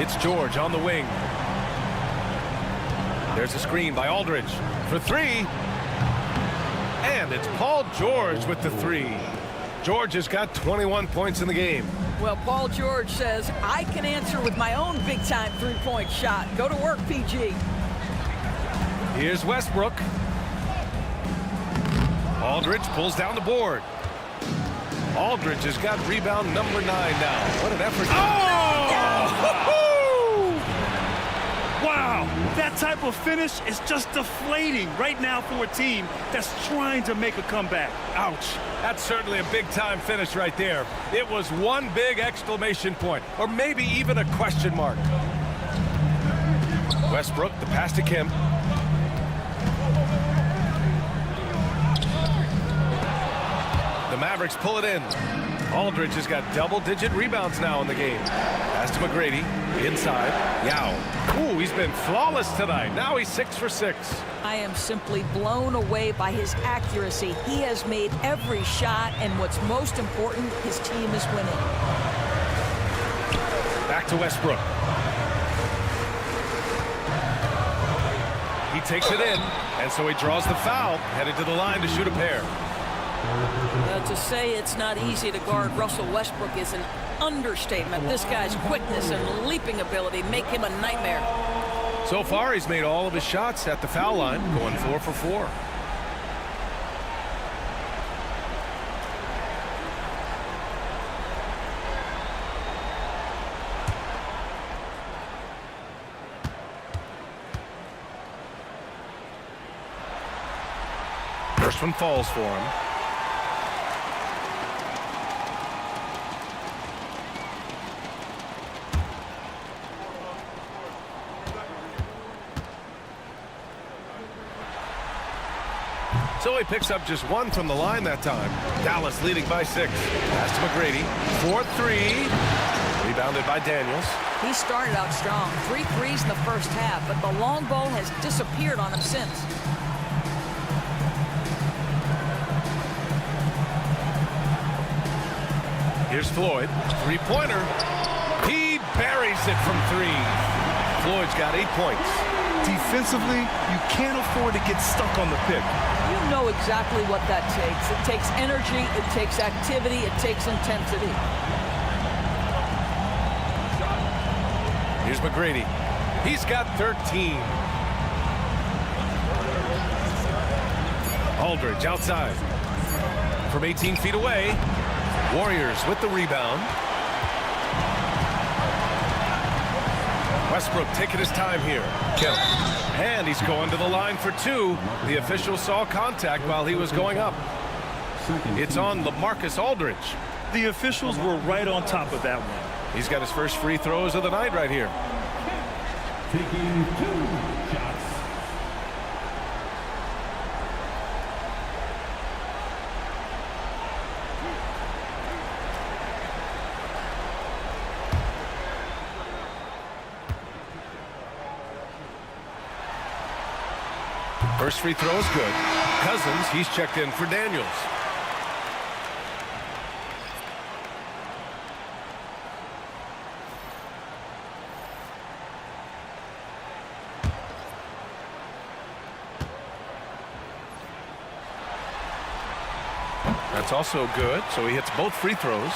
It's George on the wing. There's a screen by Aldridge for 3. And it's Paul George with the 3. George has got 21 points in the game. Well, Paul George says, I can answer with my own big-time three-point shot. Go to work, PG. Here's Westbrook. Aldridge pulls down the board. Aldridge has got rebound number 9 now. What an effort. Oh! Wow, that type of finish is just deflating right now for a team that's trying to make a comeback. Ouch. That's certainly a big-time finish right there. It was one big exclamation point, or maybe even a question mark. Westbrook, the pass to Kim. The Mavericks pull it in. Aldridge has got double-digit rebounds now in the game. Pass to McGrady. Inside. Yao. Ooh, he's been flawless tonight. Now he's 6 for 6. I am simply blown away by his accuracy. He has made every shot, and what's most important, his team is winning. Back to Westbrook. He takes it in, and so he draws the foul, headed to the line to shoot a pair. To say it's not easy to guard Russell Westbrook is an understatement. This guy's quickness and leaping ability make him a nightmare. So far, he's made all of his shots at the foul line, going 4 for 4. First one falls for him. So he picks up just 1 from the line that time. Dallas leading by 6. Pass to McGrady. 4-3. Rebounded by Daniels. He started out strong. 3 threes in the first half, but the long ball has disappeared on him since. Here's Floyd. 3-pointer. He buries it from 3. Floyd's got 8 points. Defensively, you can't afford to get stuck on the pick. You know exactly what that takes. It takes energy, it takes activity, it takes intensity. Here's McGrady. He's got 13. Aldridge outside. From 18 feet away. Warriors with the rebound. Westbrook taking his time here. Kim. And he's going to the line for 2. The official saw contact while he was going up. It's on LaMarcus Aldridge. The officials were right on top of that one. He's got his first free throws of the night right here. Taking 2 shots. First free throw is good. Cousins, he's checked in for Daniels. That's also good, so he hits both free throws.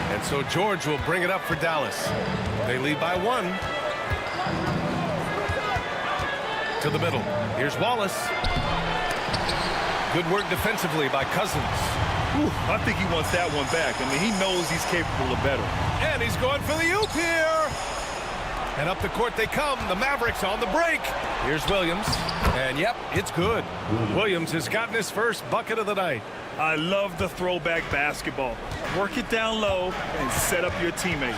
And so George will bring it up for Dallas. They lead by 1. To the middle. Here's Wallace. Good work defensively by Cousins. Whew, I think he wants that one back. I mean, he knows he's capable of better. And he's going for the oop here. And up the court they come. The Mavericks on the break. Here's Williams. And yep, it's good. Williams has gotten his first bucket of the night. I love the throwback basketball. Work it down low and set up your teammate.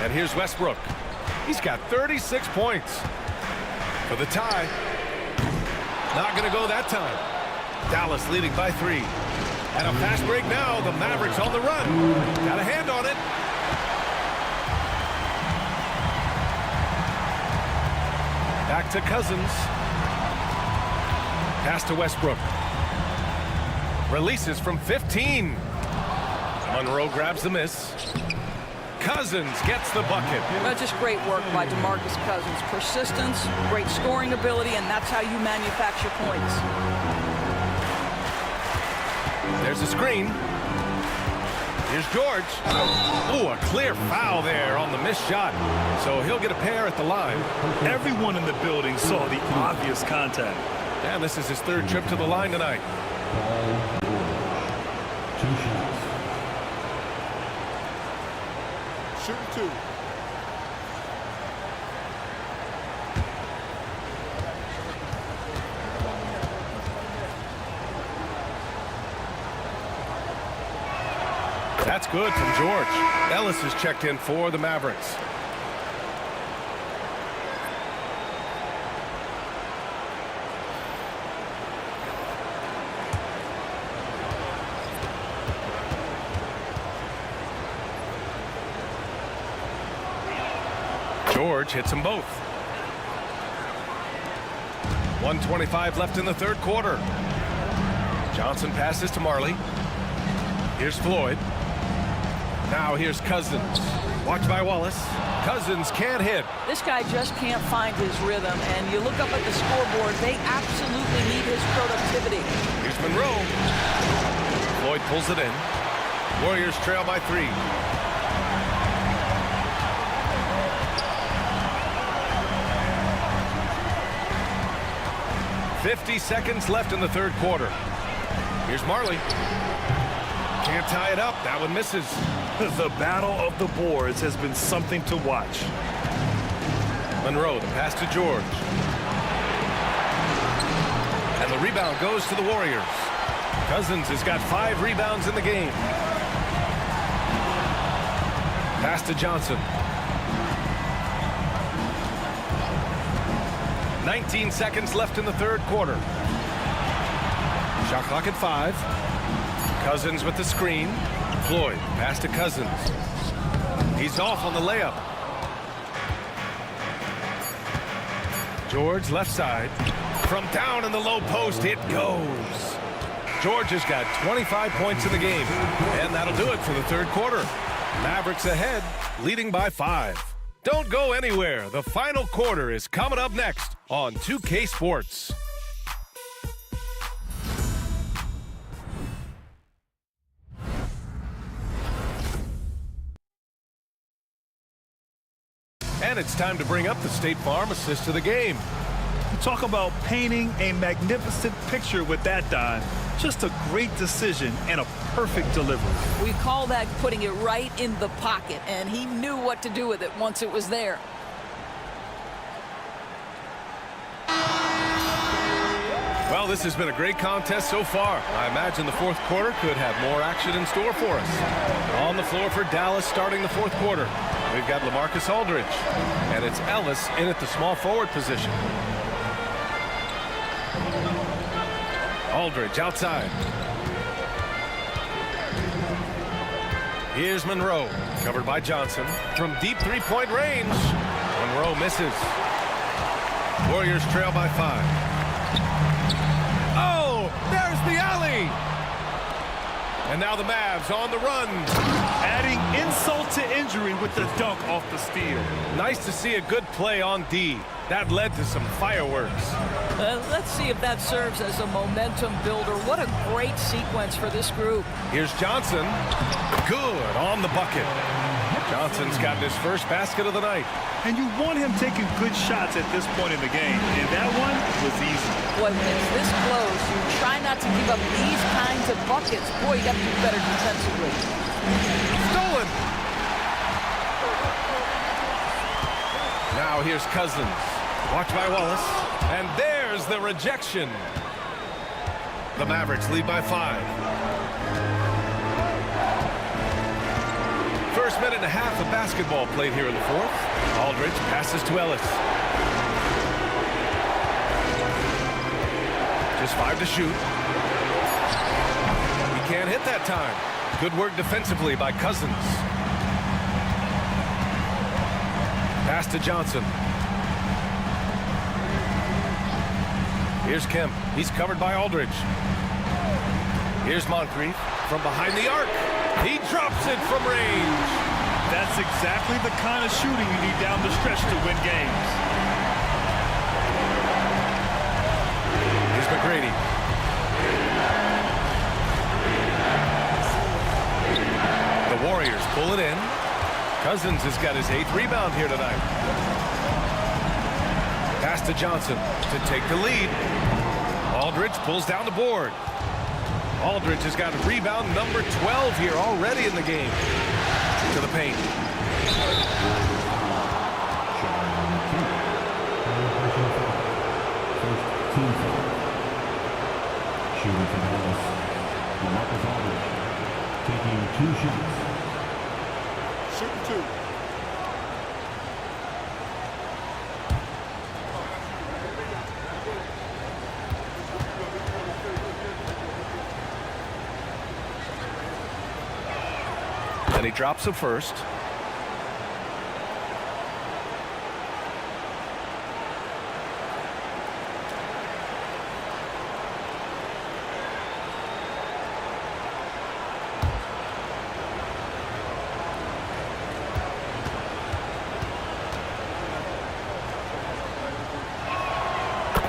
And here's Westbrook. He's got 36 points for the tie. Not going to go that time. Dallas leading by 3. And a fast break now. The Mavericks on the run. Got a hand on it. Back to Cousins. Pass to Westbrook. Releases from 15. Monroe grabs the miss. Cousins gets the bucket. Just great work by DeMarcus Cousins. Persistence, great scoring ability, and that's how you manufacture points. There's a screen. Here's George. Ooh, a clear foul there on the missed shot. So he'll get a pair at the line. Everyone in the building saw the obvious contact. And this is his third trip to the line tonight. Two shots. Shooting 2. That's good from George. Ellis is checked in for the Mavericks. George hits them both. 1:25 left in the third quarter. Johnson passes to Marley. Here's Floyd. Now here's Cousins. Watched by Wallace. Cousins can't hit. This guy just can't find his rhythm, and you look up at the scoreboard, they absolutely need his productivity. Here's Monroe. Floyd pulls it in. Warriors trail by 3. .50 seconds left in the third quarter. Here's Marley. Can't tie it up. That one misses. The battle of the boards has been something to watch. Monroe, the pass to George. And the rebound goes to the Warriors. Cousins has got 5 rebounds in the game. Pass to Johnson. 19 seconds left in the third quarter. Shot clock at 5. Cousins with the screen. Floyd, pass to Cousins. He's off on the layup. George, left side. From down in the low post, it goes. George has got 25 points in the game. And that'll do it for the third quarter. Mavericks ahead, leading by 5. Don't go anywhere. The final quarter is coming up next on 2K Sports. And it's time to bring up the State Farm assist of the game. You talk about painting a magnificent picture with that, Don. Just a great decision and a perfect delivery. We call that putting it right in the pocket, and he knew what to do with it once it was there. Well, this has been a great contest so far. I imagine the fourth quarter could have more action in store for us. On the floor for Dallas starting the fourth quarter, we've got LaMarcus Aldridge, and it's Ellis in at the small forward position. Aldridge outside. Here's Monroe, covered by Johnson. From deep three-point range, Monroe misses. Warriors trail by 5. Oh, there's the alley. And now the Mavs on the run. Adding insult to injury with the dunk off the steal. Nice to see a good play on D. That led to some fireworks. Let's see if that serves as a momentum builder. What a great sequence for this group. Here's Johnson. Good on the bucket. Johnson's gotten his first basket of the night. And you want him taking good shots at this point in the game. And that one was easy. When it's this close, you try not to give up these kinds of buckets. Boy, you got to do better defensively. Stolen. Now here's Cousins. Watched by Wallace. And there's the rejection. The Mavericks lead by 5. First minute and a half of basketball played here in the fourth. Aldridge passes to Ellis. Just 5 to shoot. He can't hit that time. Good work defensively by Cousins. Pass to Johnson. Here's Kemp. He's covered by Aldridge. Here's Moncrief from behind the arc. He drops it from range. That's exactly the kind of shooting you need down the stretch to win games. Here's McGrady. The Warriors pull it in. Cousins has got his 8th rebound here tonight. Pass to Johnson to take the lead. Aldridge pulls down the board. Aldridge has got rebound number 12 here already in the game. To the paint. First team foul. Shooting for Dallas. Marcus Aldridge taking 2 shots. Shooting 2. And he drops the first.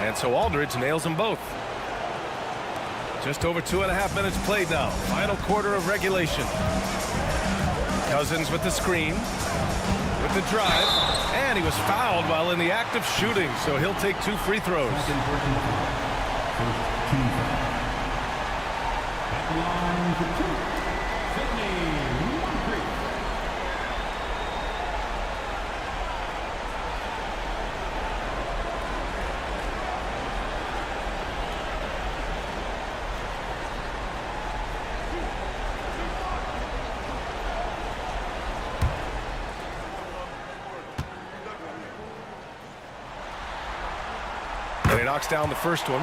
And so Aldridge nails them both. Just over 2.5 minutes played now. Final quarter of regulation. Cousins with the screen, with the drive, and he was fouled while in the act of shooting, so he'll take 2 free throws. First team foul. At the line for 2. Sydney Moncrief. And he knocks down the first one.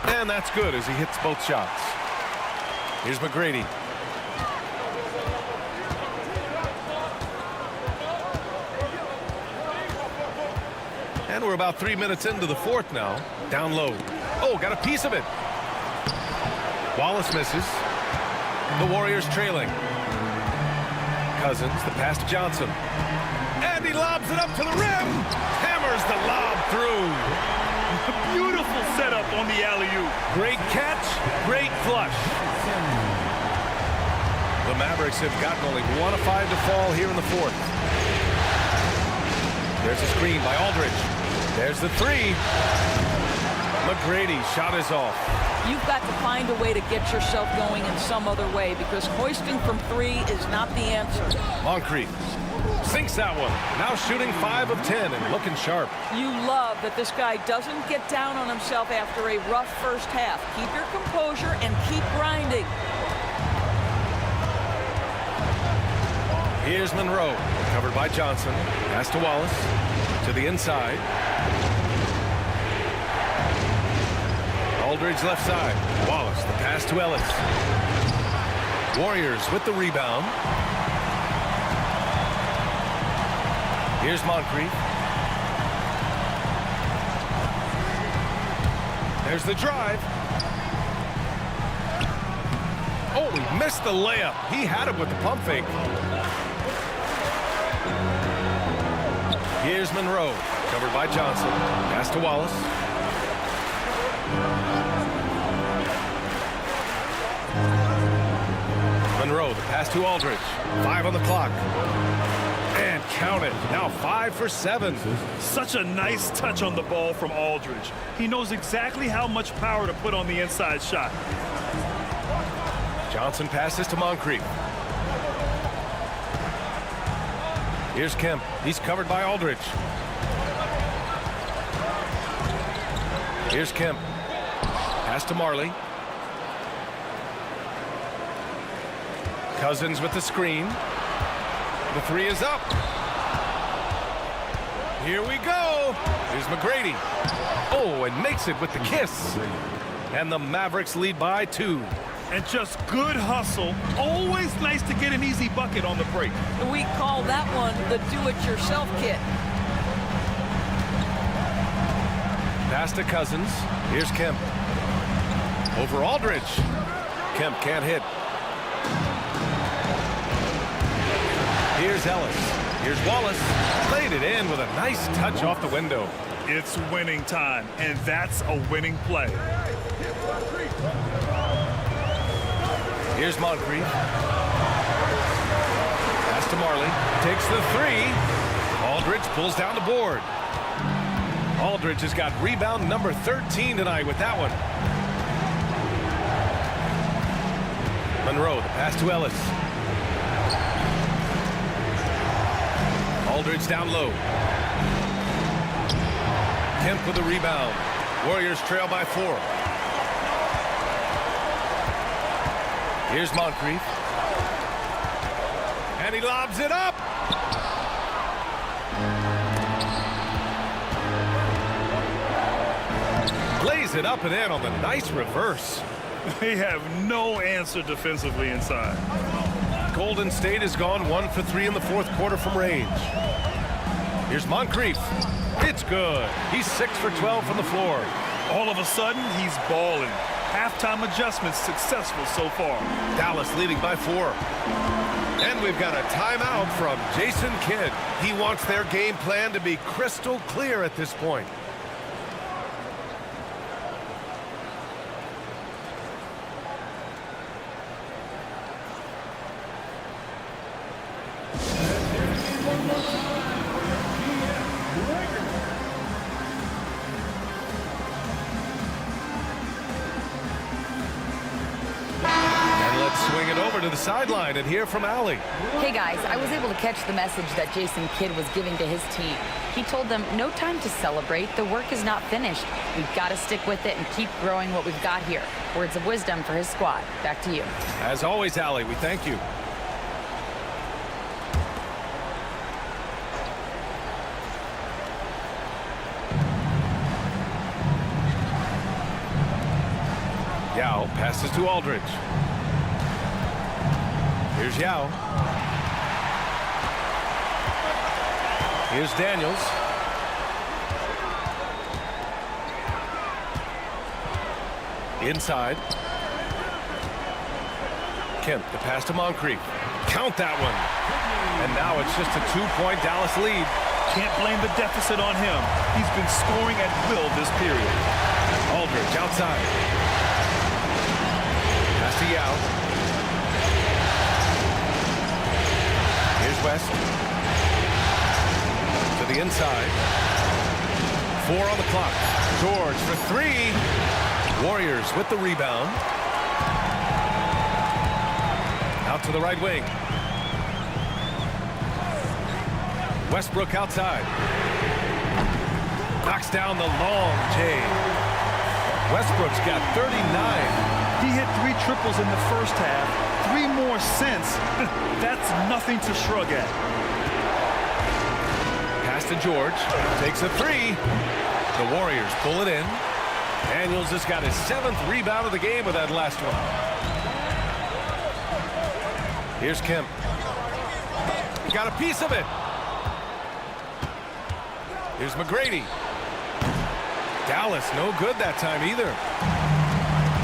And that's good as he hits both shots. Here's McGrady. And we're about 3 minutes into the 4th now. Down low. Oh, got a piece of it. Wallace misses. The Warriors trailing. Cousins, the pass to Johnson. And he lobs it up to the rim. Hammers the lob through. Beautiful setup on the alley-oop. Great catch, great flush. The Mavericks have gotten only 1 of 5 to fall here in the 4th. There's a screen by Aldridge. There's the 3. McGrady shot is off. You've got to find a way to get yourself going in some other way because hoisting from 3 is not the answer. Moncrief sinks that one. Now shooting 5 of 10 and looking sharp. You love that this guy doesn't get down on himself after a rough first half. Keep your composure and keep grinding. Here's Monroe, covered by Johnson. Pass to Wallace. To the inside. Aldridge left side. Wallace, the pass to Ellis. Warriors with the rebound. Here's Moncrief. There's the drive. Oh, he missed the layup. He had it with the pump fake. Here's Monroe, covered by Johnson. Pass to Wallace. Monroe, the pass to Aldridge. 5 on the clock. And count it. Now 5 for 7. Such a nice touch on the ball from Aldridge. He knows exactly how much power to put on the inside shot. Johnson passes to Moncrief. Here's Kemp. He's covered by Aldridge. Here's Kemp. Pass to Marley. Cousins with the screen. The three is up. Here we go. Here's McGrady. Oh, and makes it with the kiss. And the Mavericks lead by 2. And just good hustle. Always nice to get an easy bucket on the break. We call that one the do-it-yourself kit. Pass to Cousins. Here's Kemp. Over Aldridge. Kemp can't hit. Here's Ellis. Here's Wallace. Played it in with a nice touch off the window. It's winning time, and that's a winning play. Here's Moncrief. Pass to Marley. Takes the 3. Aldridge pulls down the board. Aldridge has got rebound number 13 tonight with that one. Monroe, the pass to Ellis. Aldridge down low. Kemp with the rebound. Warriors trail by 4. Here's Moncrief. And he lobs it up. Lays it up and in on the nice reverse. They have no answer defensively inside. Golden State has gone 1 for 3 in the fourth quarter from range. Here's Moncrief. It's good. He's 6 for 12 from the floor. All of a sudden, he's balling. Halftime adjustments successful so far. Dallas leading by 4. And we've got a timeout from Jason Kidd. He wants their game plan to be crystal clear at this point. Swing it over to the sideline and hear from Allie. Hey guys, I was able to catch the message that Jason Kidd was giving to his team. He told them no time to celebrate. The work is not finished. We've got to stick with it and keep growing what we've got here. Words of wisdom for his squad. Back to you. As always, Allie, we thank you. Yao passes to Aldridge. Here's Yao. Here's Daniels. Inside. Kemp, the pass to Moncrief. Count that one. And now it's just a 2-point Dallas lead. Can't blame the deficit on him. He's been scoring at will this period. Aldridge outside. Pass to Yao. Here's West. To the inside. 4 on the clock. George for 3. Warriors with the rebound. Out to the right wing. Westbrook outside. Knocks down the long J. Westbrook's got 39. He hit 3 triples in the first half. 3 more since. That's nothing to shrug at. Pass to George. Takes a 3. The Warriors pull it in. Daniels has got his 7th rebound of the game with that last one. Here's Kemp. Got a piece of it. Here's McGrady. Dallas no good that time either.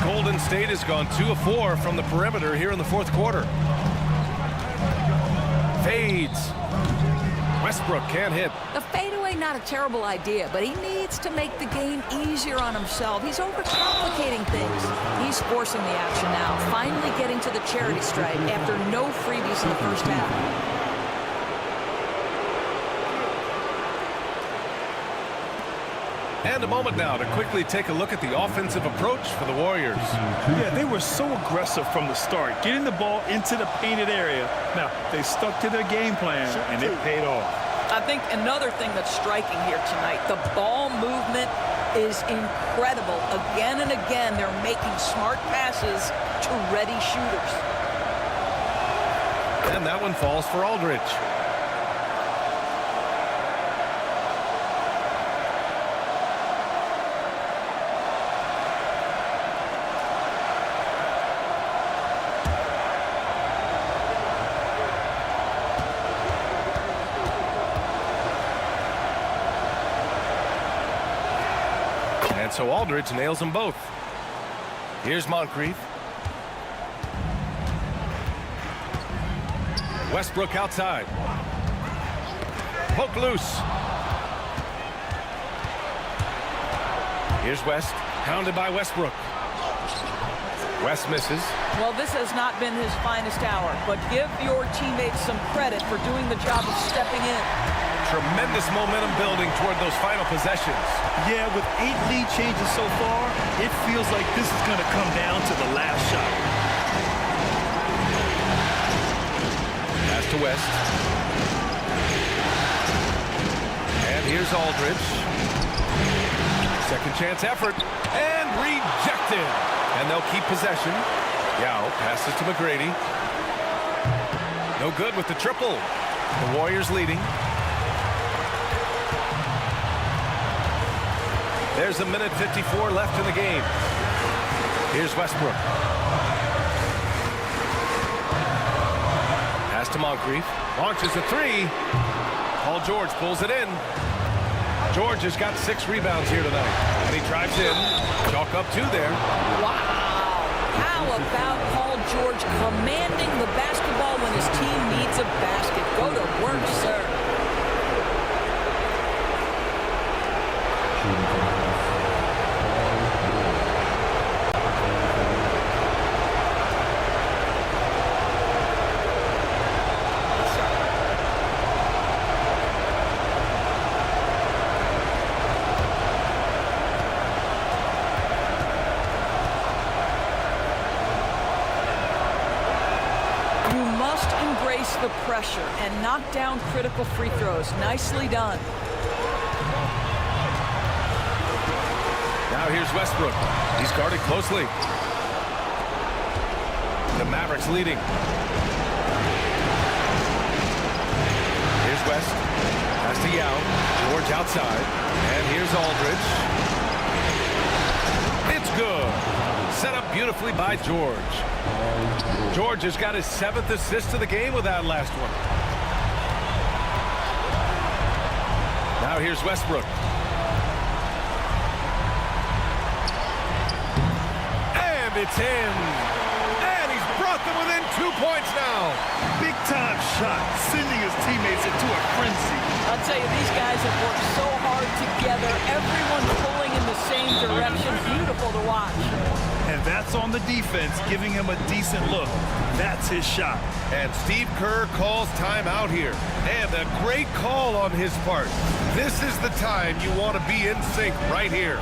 Golden State has gone 2 of 4 from the perimeter here in the fourth quarter. Fades. Westbrook can't hit. The fadeaway, not a terrible idea, but he needs to make the game easier on himself. He's overcomplicating things. He's forcing the action now, finally getting to the charity stripe after no freebies in the first half. And a moment now to quickly take a look at the offensive approach for the Warriors. Yeah, they were so aggressive from the start, getting the ball into the painted area. Now, they stuck to their game plan, and it paid off. I think another thing that's striking here tonight, the ball movement is incredible. Again and again, they're making smart passes to ready shooters. And that one falls for Aldridge. so Aldridge nails them both. Here's Moncrief. Westbrook outside. Poke loose. Here's West, hounded by Westbrook. West misses. Well, this has not been his finest hour, but give your teammates some credit for doing the job of stepping in. Tremendous momentum building toward those final possessions. Yeah, with 8 lead changes so far, it feels like this is going to come down to the last shot. Pass to West. And here's Aldridge. Second chance effort. And rejected. And they'll keep possession. Yao passes to McGrady. No good with the triple. The Warriors leading. There's a minute 54 left in the game. Here's Westbrook. Pass to Moncrief. Launches a 3. Paul George pulls it in. George has got 6 rebounds here tonight. And he drives in. Chalk up 2 there. Wow. How about Paul George commanding the basketball when his team needs a basket? Go to work, sir. The pressure and knock down critical free throws. Nicely done. Now here's Westbrook. He's guarded closely. The Mavericks leading. Here's West. Pass to Yao. George outside. And here's Aldridge. It's good. Set up beautifully by George. George has got his 7th assist of the game with that last one. Now here's Westbrook. And it's in. And he's brought them within 2 points now. Big time shot, sending his teammates into a frenzy. I'll tell you, these guys have worked so hard together. Everyone pulling in the same direction. Beautiful to watch. And that's on the defense, giving him a decent look. That's his shot. And Steve Kerr calls timeout here. And a great call on his part. This is the time you want to be in sync right here.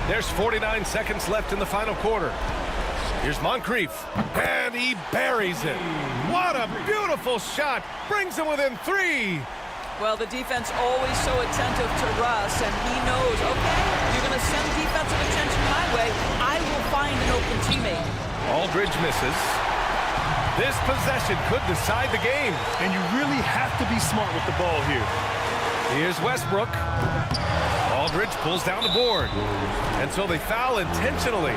There's 49 seconds left in the final quarter. Here's Moncrief, and he buries it. What a beautiful shot. Brings him within 3. Well, the defense always so attentive to Russ, and he knows, okay, you're going to send defensive attention my way. I will find an open teammate. Aldridge misses. This possession could decide the game. And you really have to be smart with the ball here. Here's Westbrook. Aldridge pulls down the board. And so they foul intentionally.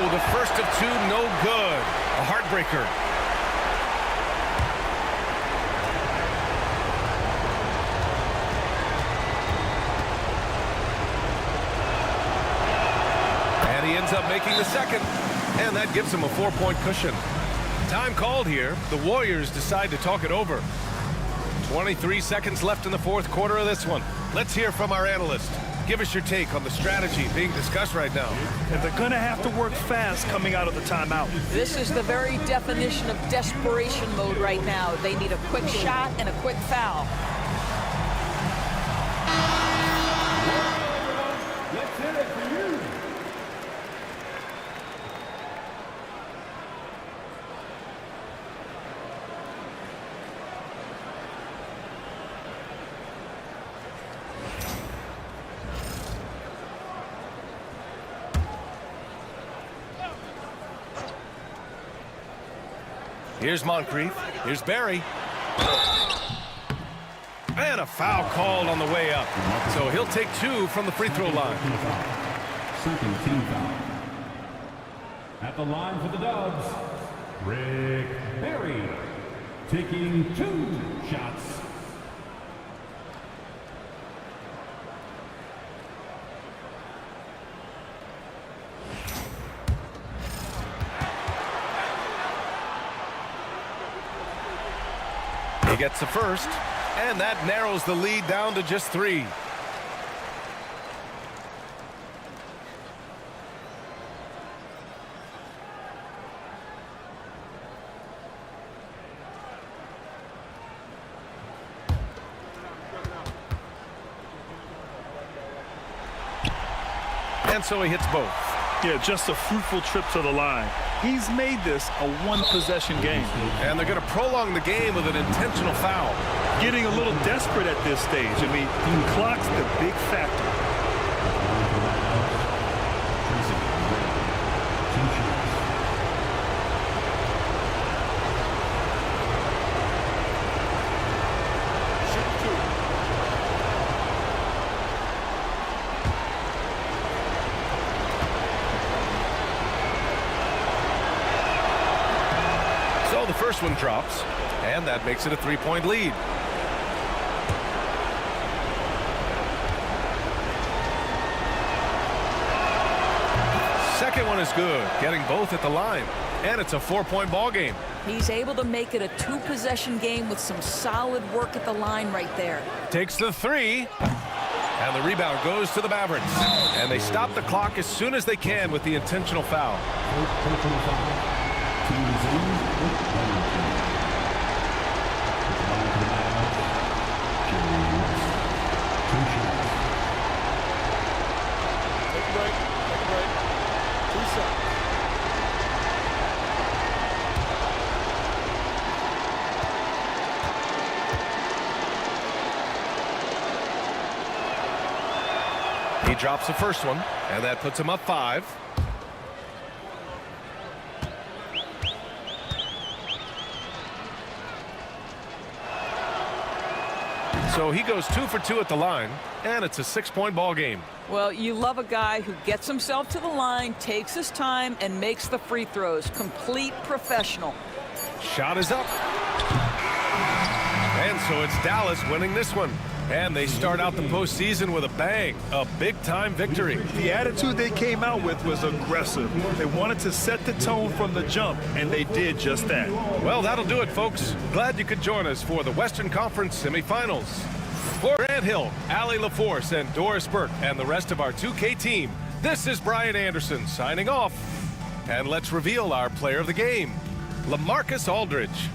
The first of 2, no good. A heartbreaker. And he ends up making the second. And that gives him a 4-point cushion. Time called here. The Warriors decide to talk it over. 23 seconds left in the 4th quarter of this one. Let's hear from our analyst. Give us your take on the strategy being discussed right now. And they're going to have to work fast coming out of the timeout. This is the very definition of desperation mode right now. They need a quick shot and a quick foul. Let's hit it for you. Here's Moncrief. Here's Barry. And a foul called on the way up. So he'll take 2 from the free throw line. Second team foul. At the line for the Dubs, Rick Barry, taking 2 shots. He gets the first, and that narrows the lead down to just 3. And so he hits both. Yeah, just a fruitful trip to the line. He's made this a one-possession game. And they're going to prolong the game with an intentional foul. Getting a little desperate at this stage. I mean, clock's the big factor. So the first one drops, and that makes it a 3-point lead. Second one is good, getting both at the line, and it's a 4-point ball game. He's able to make it a 2-possession game with some solid work at the line right there. Takes the 3, and the rebound goes to the Mavericks. And they stop the clock as soon as they can with the intentional foul. Take a break. Take a break. 2 shots. He drops the first one, and that puts him up 5. So he goes 2 for 2 at the line, and it's a 6-point ball game. Well, you love a guy who gets himself to the line, takes his time, and makes the free throws. Complete professional. Shot is up. And so it's Dallas winning this one. And they start out the postseason with a bang, a big-time victory. The attitude they came out with was aggressive. They wanted to set the tone from the jump, and they did just that. Well, that'll do it, folks. Glad you could join us for the Western Conference semifinals. For Grant Hill, Allie LaForce, and Doris Burke, and the rest of our 2K team, this is Brian Anderson signing off. And let's reveal our player of the game, LaMarcus Aldridge.